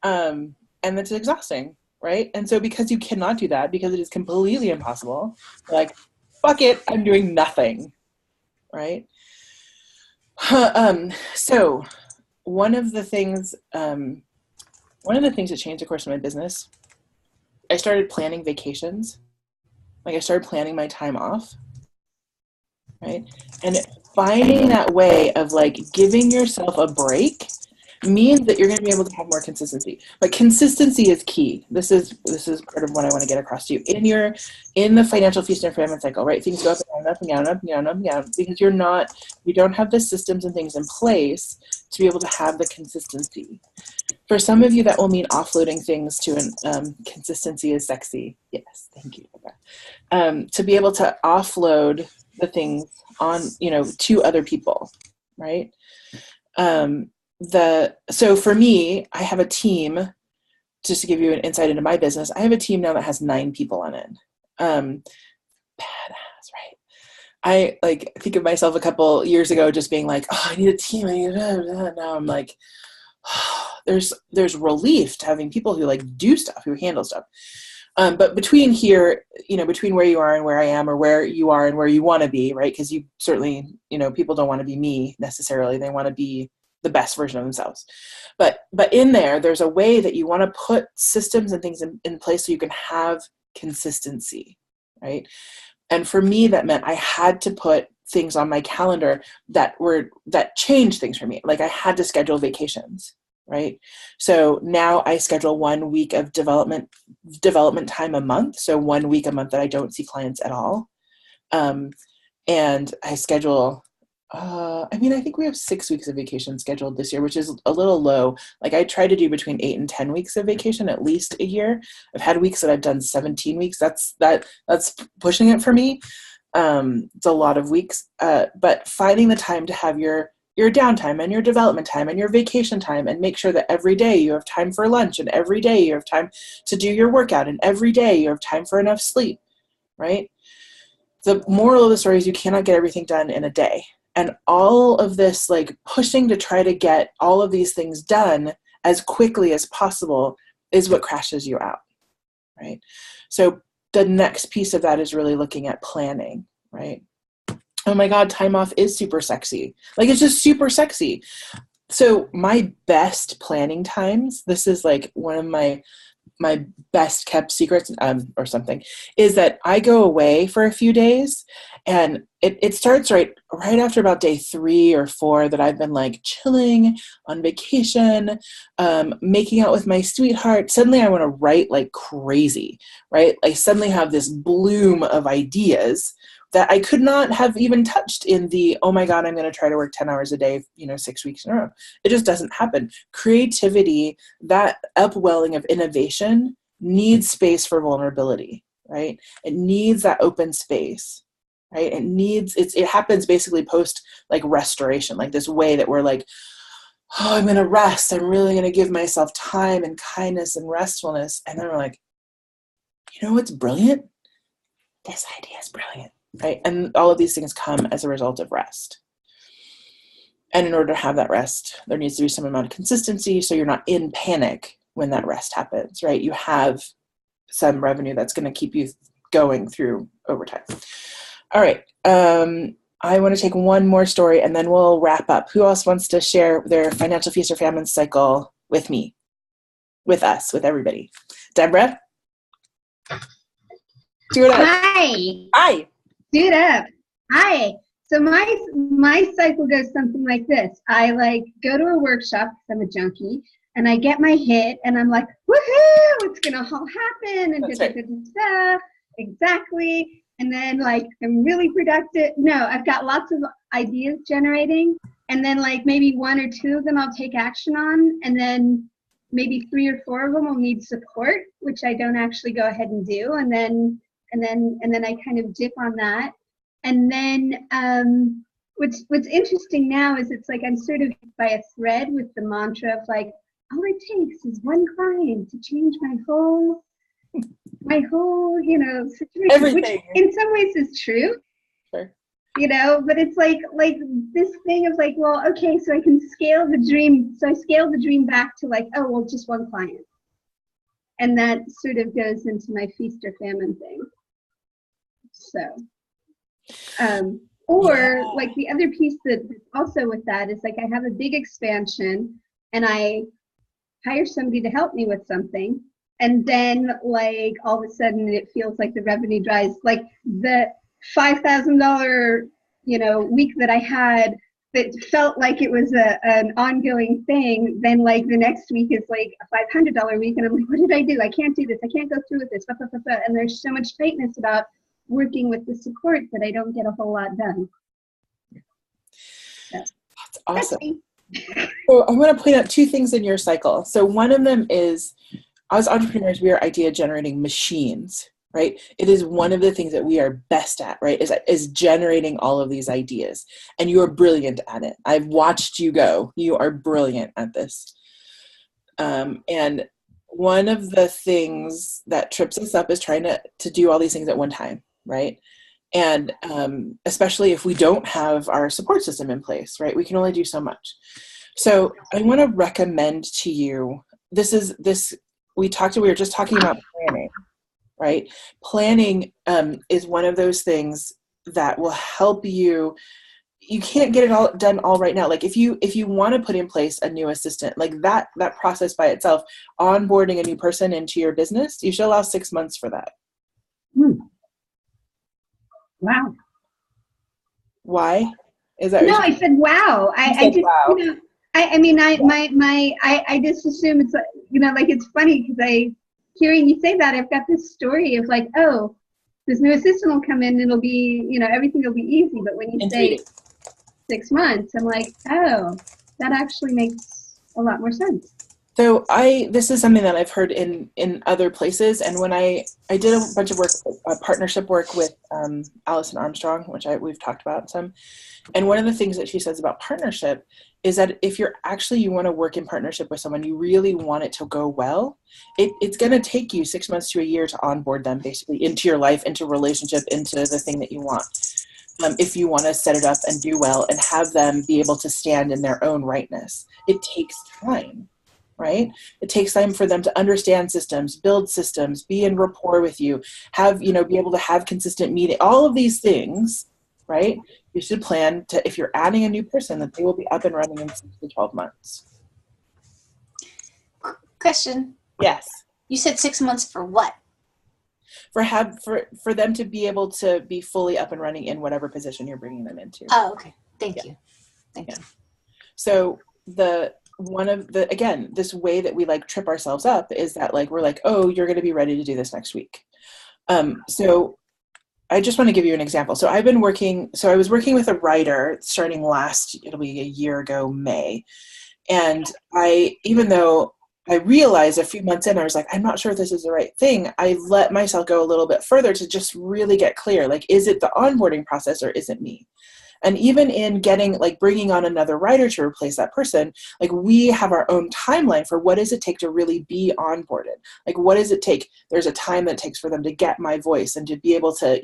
And that's exhausting, right? And so because you cannot do that, because it is completely impossible, like, fuck it, I'm doing nothing, right? So one of the things that changed the course of my business, I started planning vacations. Like I started planning my time off, right? And finding that way of like giving yourself a break means that you're going to be able to have more consistency. But consistency is key. This is part of what I want to get across to you in the financial feast and famine cycle, right? Things go up and down, up and down, up and down, up and down, because you don't have the systems and things in place to be able to have the consistency. For some of you, that will mean offloading things to consistency is sexy. Yes, thank you. To be able to offload the things on, to other people, right? So for me, I have a team, just to give you an insight into my business, I have a team now that has 9 people on it. Badass, right? I think of myself a couple years ago just being like, oh, I need a team. Now I'm like, oh, there's relief to having people who like do stuff, who handle stuff. But between here, between where you are and where I am, or where you are and where you want to be, right? Because you certainly, people don't want to be me necessarily. They want to be the best version of themselves. But in there's a way that you want to put systems and things in place so you can have consistency, right? And for me, that meant I had to put things on my calendar that changed things for me. Like I had to schedule vacations, right? So now I schedule 1 week of development time a month. So 1 week a month that I don't see clients at all. And I schedule, I think we have 6 weeks of vacation scheduled this year, which is a little low. Like I try to do between 8 and 10 weeks of vacation at least a year. I've had weeks that I've done 17 weeks. That's pushing it for me. It's a lot of weeks, but finding the time to have your downtime and your development time and your vacation time, and make sure that every day you have time for lunch, and every day you have time to do your workout, and every day you have time for enough sleep, right? The moral of the story is you cannot get everything done in a day. And all of this like pushing to try to get all of these things done as quickly as possible is what crashes you out, right? So the next piece of that is really looking at planning, right? Oh my God, time off is super sexy. Like it's just super sexy. So my best planning times, this is like one of my best kept secrets or something, is that I go away for a few days, and it starts right after about day 3 or 4 that I've been like chilling on vacation, making out with my sweetheart. Suddenly I want to write like crazy, right? I suddenly have this bloom of ideas that I could not have even touched in the, oh my God, I'm going to try to work 10 hours a day, 6 weeks in a row. It just doesn't happen. Creativity, that upwelling of innovation, needs space for vulnerability, right? It needs that open space, right? It happens basically post like restoration, like this way that we're like, oh, I'm going to rest. I'm really going to give myself time and kindness and restfulness. And then we're like, you know what's brilliant? This idea is brilliant. Right? And all of these things come as a result of rest. And in order to have that rest, there needs to be some amount of consistency so you're not in panic when that rest happens, right? You have some revenue that's going to keep you going through over time. All right. I want to take one more story and then we'll wrap up. Who else wants to share their financial feast or famine cycle with me, with us, with everybody? Deborah? Do it up. Hi. Do it up. Hi. So my cycle goes something like this. I like go to a workshop because I'm a junkie, and I get my hit, and I'm like, woohoo! It's gonna all happen, and stuff. Exactly. And then like I'm really productive. No, I've got lots of ideas generating, and then like maybe 1 or 2 of them I'll take action on, and then maybe 3 or 4 of them will need support, which I don't actually go ahead and do, and then I kind of dip on that. And then what's interesting now is it's like I'm sort of by a thread with the mantra of like, all it takes is one client to change my whole situation. Everything. Which in some ways is true. Sure. But it's like this thing of like, well, okay, so I can scale the dream. So I scale the dream back to like, oh, well, just one client. And that sort of goes into my feast or famine thing. So, like the other piece that's also with that is like I have a big expansion and I hire somebody to help me with something, and then like all of a sudden it feels like the revenue dries. Like the $5,000 week that I had that felt like it was an ongoing thing, then like the next week is like a $500 week, and I'm like, what did I do? I can't do this. I can't go through with this. And there's so much tightness about working with the support that I don't get a whole lot done. So, that's awesome. So I want to point out 2 things in your cycle. So one of them is, as entrepreneurs, we are idea generating machines, right? It is one of the things that we are best at, right? Is generating all of these ideas. And you are brilliant at it. I've watched you go. You are brilliant at this. And one of the things that trips us up is trying to do all these things at one time, right? And especially if we don't have our support system in place, right? We can only do so much. So I want to recommend to you, we were just talking about planning, right? Planning is one of those things that will help you. You can't get it all done all right now. Like if you want to put in place a new assistant, like that process by itself, onboarding a new person into your business, you should allow 6 months for that. Wow. Why? Is that? No, I said wow. I just, wow. you know, I just assume it's, you know, like it's funny because hearing you say that, I've got this story of like, oh, this new assistant will come in and it'll be, you know, everything will be easy. But when you say 6 months, I'm like, oh, that actually makes a lot more sense. So this is something that I've heard in other places, and when I did a bunch of work, partnership work with Alison Armstrong, which we've talked about some, and one of the things that she says about partnership is that if you want to work in partnership with someone, you really want it to go well, it's going to take you 6 months to a year to onboard them basically into your life, into a relationship, into the thing that you want. If you want to set it up and do well and have them be able to stand in their own rightness, it takes time. Right? It takes time for them to understand systems, build systems, be in rapport with you, be able to have consistent meeting, all of these things, right? You should plan to, if you're adding a new person, that they will be up and running in 6 to 12 months. Question. Yes. You said 6 months for what? For them to be able to be fully up and running in whatever position you're bringing them into. Oh, okay. Thank you. Thank you. So this way that we like trip ourselves up is that like, we're like, oh, you're going to be ready to do this next week. So I just want to give you an example. So I was working with a writer starting it'll be a year ago, May. And even though I realized a few months in, I was like, I'm not sure if this is the right thing, I let myself go a little bit further to just really get clear. Like, is it the onboarding process or is it me? And even in bringing on another writer to replace that person, like we have our own timeline for what does it take to really be onboarded? Like, what does it take? There's a time that it takes for them to get my voice and to be able to,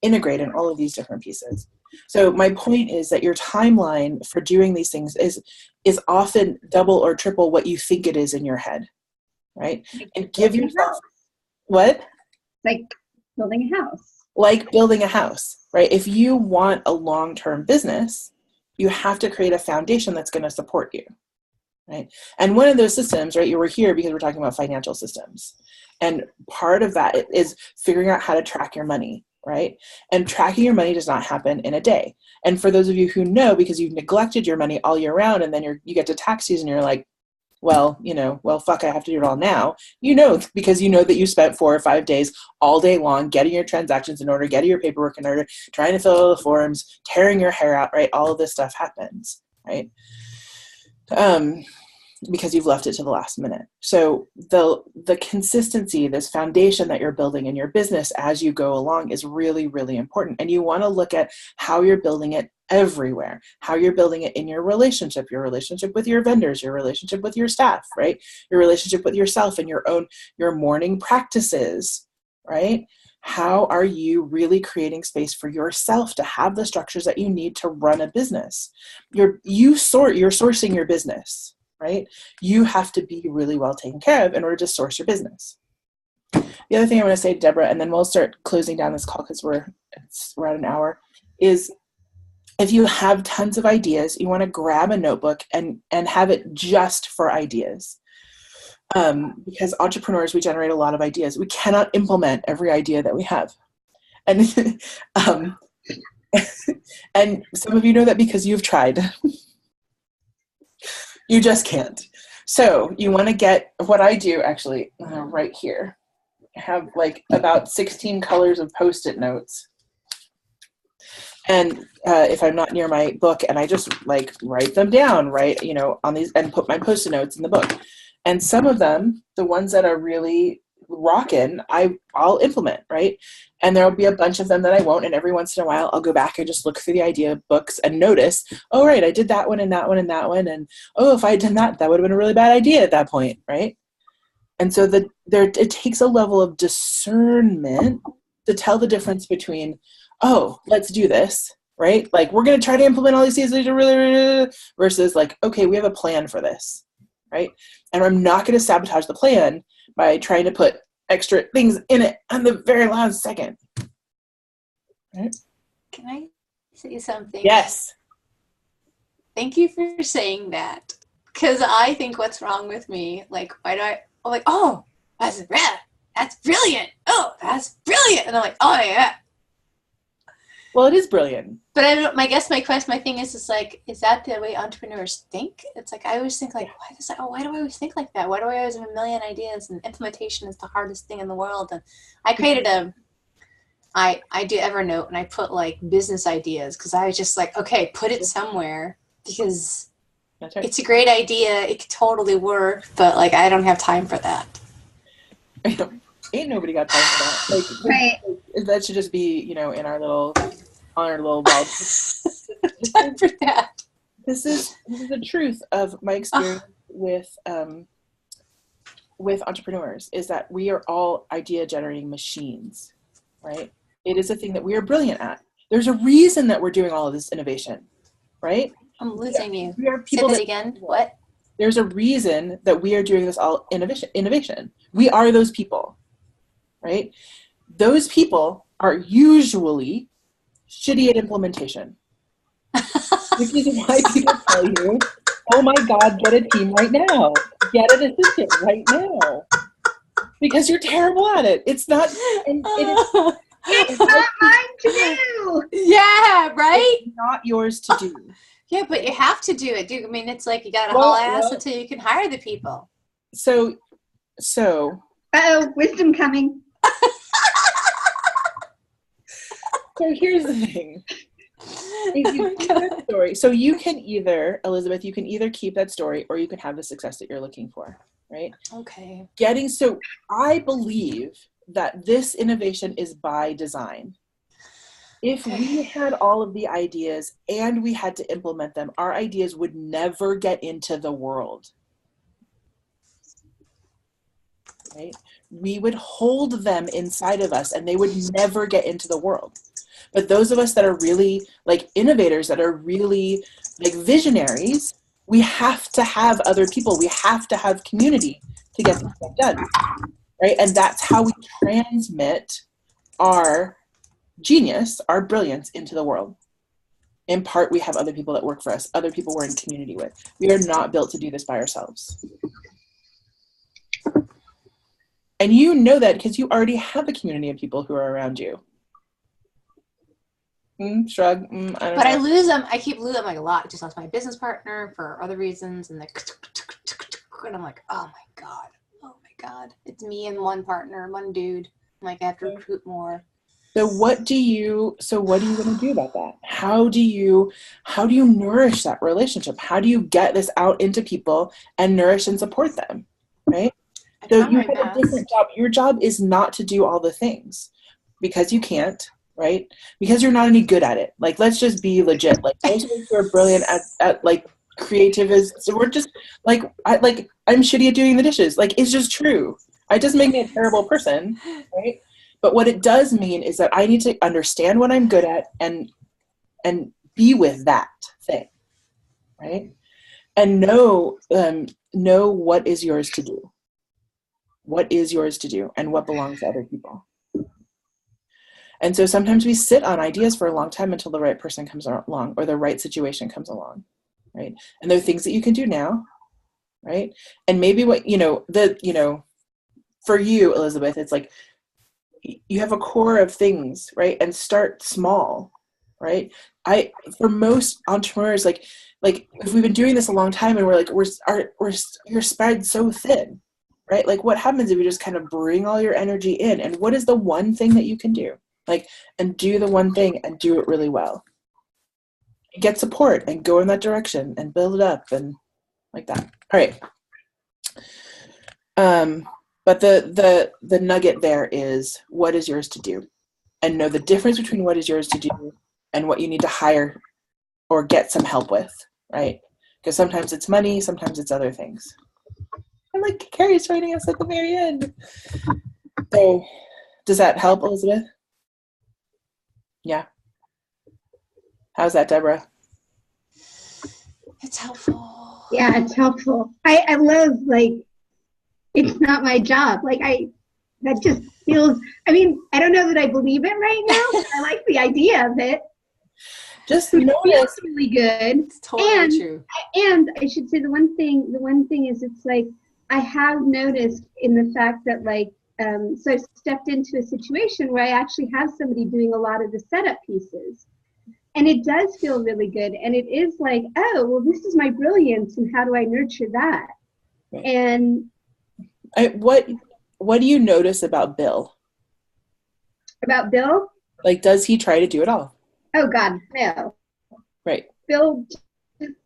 integrate in all of these different pieces. So my point is that your timeline for doing these things is often double or triple what you think it is in your head, right? And give yourself what? Like building a house. Like building a house, right? If you want a long-term business, you have to create a foundation that's going to support you, right? And one of those systems, right, you were here because we're talking about financial systems. And part of that is figuring out how to track your money, right? And tracking your money does not happen in a day. And for those of you who know, because you've neglected your money all year round, and then you get to tax season, you're like, well, fuck, I have to do it all now. Because you know that you spent 4 or 5 days all day long getting your transactions in order, getting your paperwork in order, trying to fill out the forms, tearing your hair out, right? All of this stuff happens, right? Because you've left it to the last minute. So the consistency, this foundation that you're building in your business as you go along is really, really important. And you want to look at how you're building it everywhere, how you're building it in your relationship with your vendors, your relationship with your staff, right? Your relationship with yourself and your morning practices, right? How are you really creating space for yourself to have the structures that you need to run a business? You're sourcing your business, right? You have to be really well taken care of in order to source your business. The other thing I want to say, Deborah, and then we'll start closing down this call because we're at an hour, is if you have tons of ideas, you want to grab a notebook and have it just for ideas. Because entrepreneurs, we generate a lot of ideas. We cannot implement every idea that we have. And, and some of you know that because you've tried. You just can't. So you want to get what I do actually right here. I have like about 16 colors of Post-it notes. And if I'm not near my book, and I just like write them down, right, on these, and put my Post-it notes in the book. And some of them, the ones that are really rockin', I'll implement, right? And there'll be a bunch of them that I won't. And every once in a while, I'll go back and just look through the idea books and notice, oh, right, I did that one and that one and that one. And, oh, if I had done that, that would have been a really bad idea at that point, right? And so it takes a level of discernment to tell the difference between, oh, let's do this, right? Like, we're going to try to implement all these things versus like, okay, we have a plan for this, right? And I'm not going to sabotage the plan by trying to put extra things in it on the very last second. Right? Can I say something? Yes. Thank you for saying that. Because I think what's wrong with me, like, I'm like, oh, that's brilliant. Oh, that's brilliant. And I'm like, oh, yeah. Well, it is brilliant. But I guess my thing is like, is that the way entrepreneurs think? It's like, I always think like, why do I always think like that? Why do I always have a million ideas and implementation is the hardest thing in the world? And I created I do Evernote and I put like business ideas because I was just like, okay, put it somewhere because That's right. it's a great idea. It could totally work, but like, I don't have time for that. Ain't nobody got time for that. Like, Right. that should just be, in our little ball. Time for that. This is the truth of my experience with entrepreneurs is that we are all idea generating machines, right? It is a thing that we are brilliant at. There's a reason that we're doing all of this innovation, right? I'm losing you. We are Say people that again. What? There's a reason that we are doing this all innovation. We are those people, right? Those people are usually shitty at implementation. Which is why people tell you, oh my God, get a team right now. Get an assistant right now. Because you're terrible at it. It's not, It's not mine to do. Yeah, right? it's not yours to do. Yeah, but you have to do it. I mean, it's like you got to haul ass until you can hire the people. So Uh-oh, wisdom coming. So here's the thing. If you keep that story, so you can either, Elizabeth, you can either keep that story or you can have the success that you're looking for, right? Okay. So I believe that this innovation is by design. If we had all of the ideas and we had to implement them, our ideas would never get into the world. Right? We would hold them inside of us and they would never get into the world. But those of us that are really like innovators, that are really like visionaries, we have to have other people. We have to have community to get this stuff done. Right? And that's how we transmit our genius, our brilliance into the world. In part, we have other people that work for us, other people we're in community with. We are not built to do this by ourselves. And you know that because you already have a community of people who are around you. Shrug. I don't know. I lose them. I keep losing them like a lot. I just lost my business partner for other reasons. And I'm like, oh my God. It's me and one partner, one dude. I'm like, I have to recruit more. So what are you going to do about that? How do you nourish that relationship? How do you get this out into people and nourish and support them? Right? So you have a different job. Your job is not to do all the things because you can't, right? Because you're not any good at it. Like, let's just be legit. Like, those of us who are brilliant at like creative is, so we're just like, I'm shitty at doing the dishes. Like, it's just true. It doesn't make me a terrible person, right? But what it does mean is that I need to understand what I'm good at and be with that thing, right? And know what is yours to do. What is yours to do and what belongs to other people. And so sometimes we sit on ideas for a long time until the right person comes along or the right situation comes along, right? And there are things that you can do now, right? And maybe for you, Elizabeth, it's like you have a core of things, right? And start small, right? For most entrepreneurs, like if we've been doing this a long time and you're spread so thin, right? Like, what happens if you just kind of bring all your energy in? And what is the one thing that you can do? Like, and do the one thing and do it really well. Get support and go in that direction and build it up and like that. All right. But the nugget there is what is yours to do, and know the difference between what is yours to do and what you need to hire or get some help with, right? Because sometimes it's money, sometimes it's other things. And like Carrie's writing us at the very end. So does that help, Elizabeth? Yeah. How's that, Deborah? It's helpful. Yeah, it's helpful. I love, like, it's not my job. Like, that just feels, I mean, I don't know that I believe it right now, but I like the idea of it. Just It notice. feels really good. It's totally true. And I should say the one thing is, it's like, I have noticed in the fact that, like, so I've stepped into a situation where I actually have somebody doing a lot of the setup pieces. And it does feel really good. And it is like, oh, well, this is my brilliance, and how do I nurture that? Right. And What do you notice about Bill? about Bill? Like, does he try to do it all? Oh God, no. Right. Bill,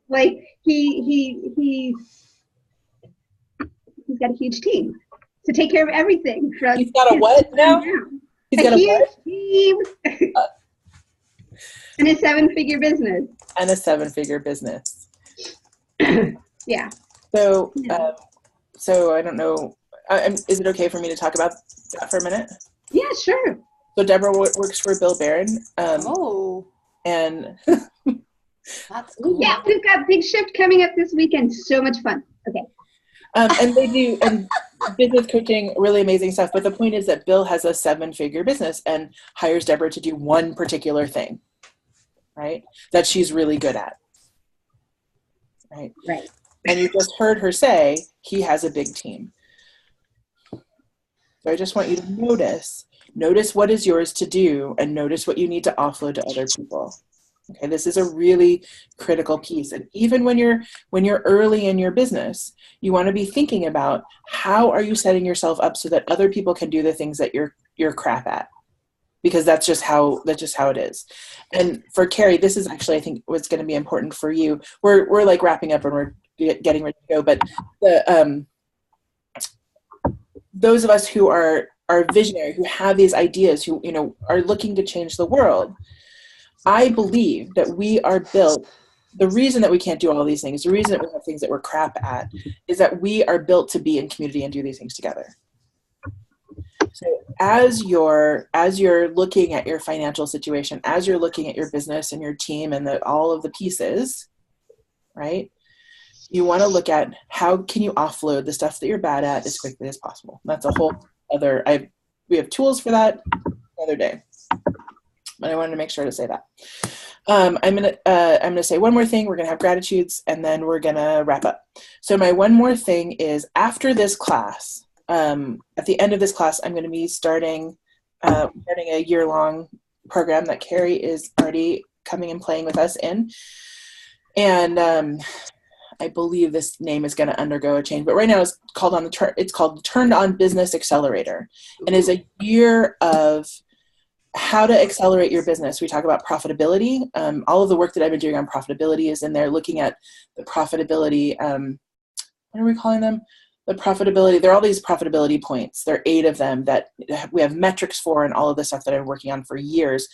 like, he's got a huge team to take care of everything. From He's got a his what now? down. He's got a huge what? team. And a 7-figure business. And a 7-figure business. Yeah. So, Yeah. so I don't know. Is it okay for me to talk about that for a minute? Yeah, sure. So Deborah works for Bill Barron. Oh, And that's cool. Yeah, we've got Big Shift coming up this weekend. So much fun. Okay. and they do business coaching, really amazing stuff. But the point is that Bill has a 7-figure business and hires Deborah to do one particular thing, right? That she's really good at, right? Right. And you just heard her say he has a big team. So I just want you to notice what is yours to do, and notice what you need to offload to other people. Okay, this is a really critical piece. And even when you're early in your business, you want to be thinking about how are you setting yourself up so that other people can do the things that you're crap at. Because that's just how it is. And for Carrie, this is actually, I think, what's going to be important for you. We're like wrapping up and we're getting ready to go, but those of us who are visionary, who have these ideas, who are looking to change the world, I believe that we are built. The reason that we can't do all these things, the reason that we have things that we're crap at, is that we are built to be in community and do these things together. So as you're looking at your financial situation, as you're looking at your business and your team and all of the pieces, right? You want to look at how can you offload the stuff that you're bad at as quickly as possible. That's a whole other, we have tools for that another day, but I wanted to make sure to say that. I'm gonna say one more thing. We're gonna have gratitudes and then we're gonna wrap up. So my one more thing is, after this class, at the end of this class, I'm going to be starting a year-long program that Carrie is already coming and playing with us in. And I believe this name is going to undergo a change, but right now it's called the Turned On Business Accelerator, and is a year of how to accelerate your business. We talk about profitability. All of the work that I've been doing on profitability is in there, looking at the profitability. What are we calling them? The profitability. There are all these profitability points. There are 8 of them that we have metrics for, and all of the stuff that I've been working on for years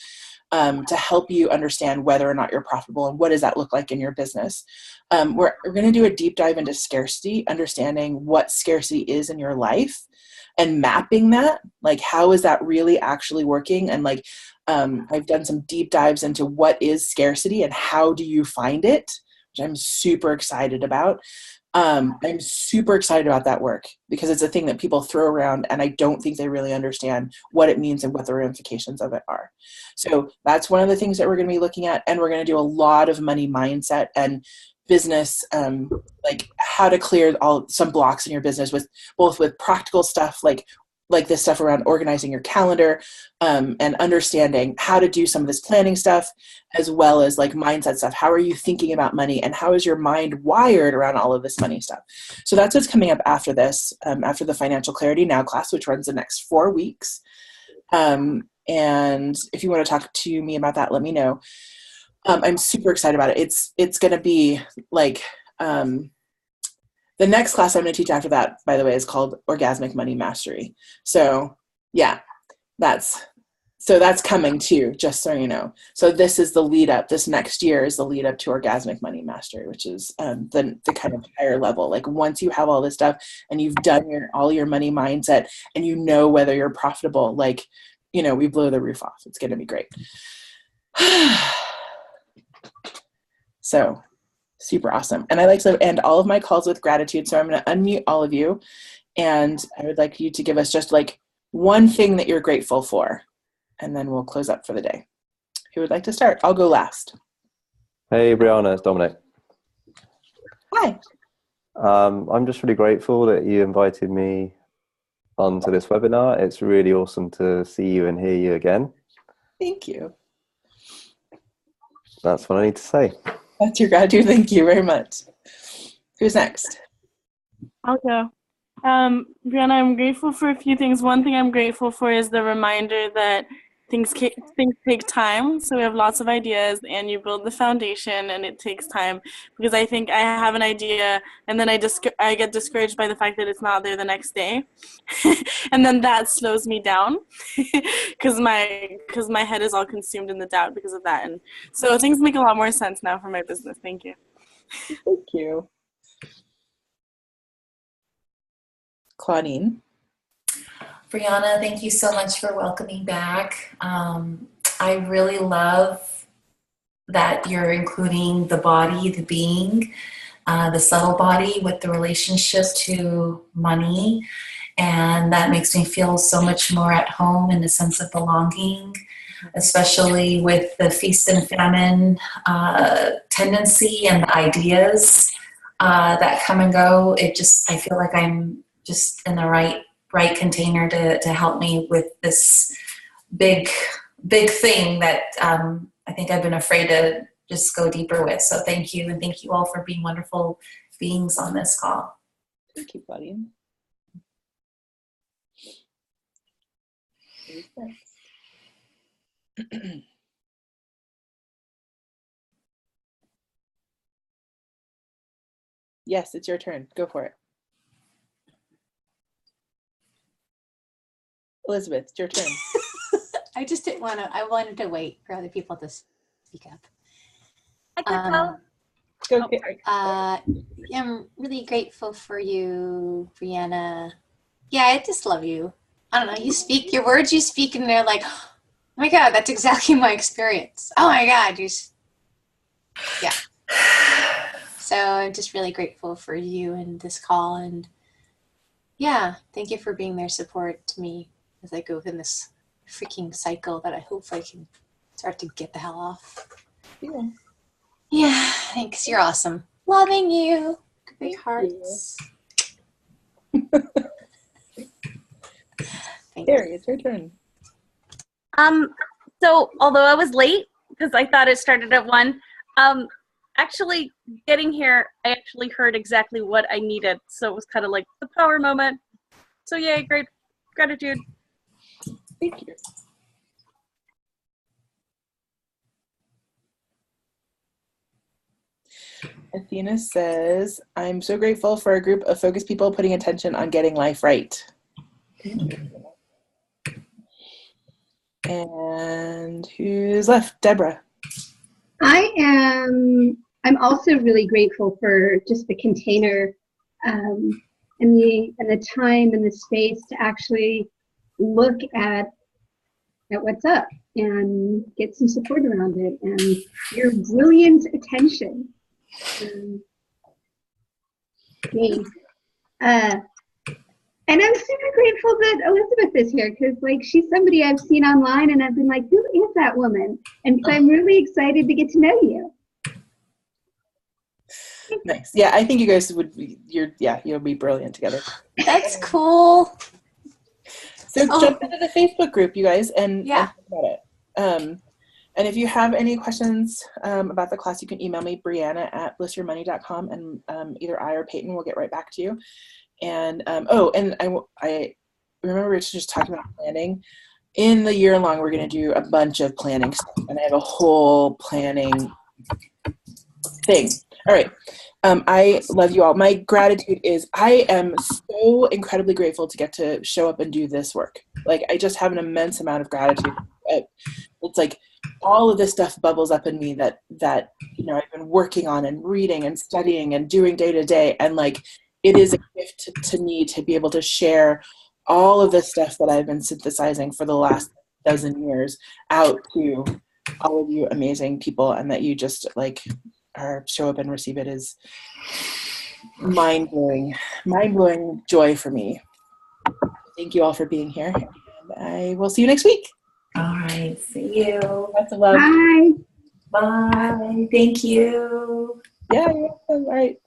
to help you understand whether or not you're profitable and what does that look like in your business. We're going to do a deep dive into scarcity, understanding what scarcity is in your life and mapping that, like how is that really actually working? And like I've done some deep dives into what is scarcity and how do you find it, which I'm super excited about. I'm super excited about that work because it's a thing that people throw around and I don't think they really understand what it means and what the ramifications of it are. So that's one of the things that we're going to be looking at. And we're going to do a lot of money mindset and business, like how to clear some blocks in your business with practical stuff like this stuff around organizing your calendar, and understanding how to do some of this planning stuff, as well as like mindset stuff. How are you thinking about money and how is your mind wired around all of this money stuff? So that's what's coming up after this, after the Financial Clarity Now class, which runs the next 4 weeks. And if you want to talk to me about that, let me know. I'm super excited about it. It's going to be like, the next class I'm going to teach after that, by the way, is called Orgasmic Money Mastery. So yeah, that's coming too, just so you know. So this is the lead up. This next year is the lead up to Orgasmic Money Mastery, which is the kind of higher level. Like once you have all this stuff and you've done all your money mindset and you know whether you're profitable, like, we blow the roof off. It's going to be great. So super awesome. And I like to end all of my calls with gratitude. So I'm going to unmute all of you. And I would like you to give us just like one thing that you're grateful for. And then we'll close up for the day. Who would like to start? I'll go last. Hey, Brianna, it's Dominic. Hi. I'm just really grateful that you invited me onto this webinar. It's really awesome to see you and hear you again. Thank you. That's what I need to say. That's your gratitude. Thank you very much. Who's next? I'll go. Brianna, I'm grateful for a few things. One thing I'm grateful for is the reminder that things take time. So we have lots of ideas, and you build the foundation, and it takes time. Because I think I have an idea, and then I get discouraged by the fact that it's not there the next day, and then that slows me down, because my head is all consumed in the doubt because of that. And so things make a lot more sense now for my business. Thank you. Thank you. Claudine. Brianna, thank you so much for welcoming back. I really love that you're including the body, the being, the subtle body with the relationship to money. And that makes me feel so much more at home in the sense of belonging, especially with the feast and famine tendency and the ideas that come and go. I feel like I'm just in the right container to help me with this big thing that I think I've been afraid to just go deeper with. So thank you, and thank you all for being wonderful beings on this call. Thank you, Claudine. Who's next? Yes, it's your turn. Go for it. Elizabeth, it's your turn. I just didn't want to. I wanted to wait for other people to speak up. Go get I'm really grateful for you, Brianna. Yeah, I just love you. I don't know. You speak your words. You speak, and they're like, oh my God, that's exactly my experience. Oh my God, yeah. So I'm just really grateful for you and this call, and yeah, thank you for being their support to me as I go within this freaking cycle that I hope I can start to get the hell off. Yeah, thanks. You're awesome. Loving you. Big hearts. Carrie, it's your turn. So although I was late because I thought it started at 1, actually getting here, I actually heard exactly what I needed. So it was kind of like the power moment. So yay, great gratitude. Thank you. Athena says, I'm so grateful for a group of focused people putting attention on getting life right. And who's left? Deborah. I'm also really grateful for just the container and the time and the space to actually look at what's up and get some support around it, and your brilliant attention. And I'm super grateful that Elizabeth is here, because like she's somebody I've seen online and I've been like, who is that woman? And so I'm really excited to get to know you. Nice. Yeah, I think you guys would be, you'll be brilliant together. That's cool. So jump into the Facebook group, you guys, and yeah, talk about it. And if you have any questions about the class, you can email me, Brianna@blissyourmoney.com, and either I or Peyton will get right back to you. And and I remember Rich just talking about planning. In the year long, we're going to do a bunch of planning stuff, and I have a whole planning thing. All right. I love you all. My gratitude is I am so incredibly grateful to get to show up and do this work. Like, I just have an immense amount of gratitude. It's like all of this stuff bubbles up in me that I've been working on and reading and studying and doing day to day. And like, it is a gift to me to be able to share all of this stuff that I've been synthesizing for the last dozen years out to all of you amazing people, and that you just like show up and receive it is mind-blowing joy for me. Thank you all for being here, and I will see you next week. All right. See you. Lots of love. Bye. Bye. Thank you. Yeah, all right.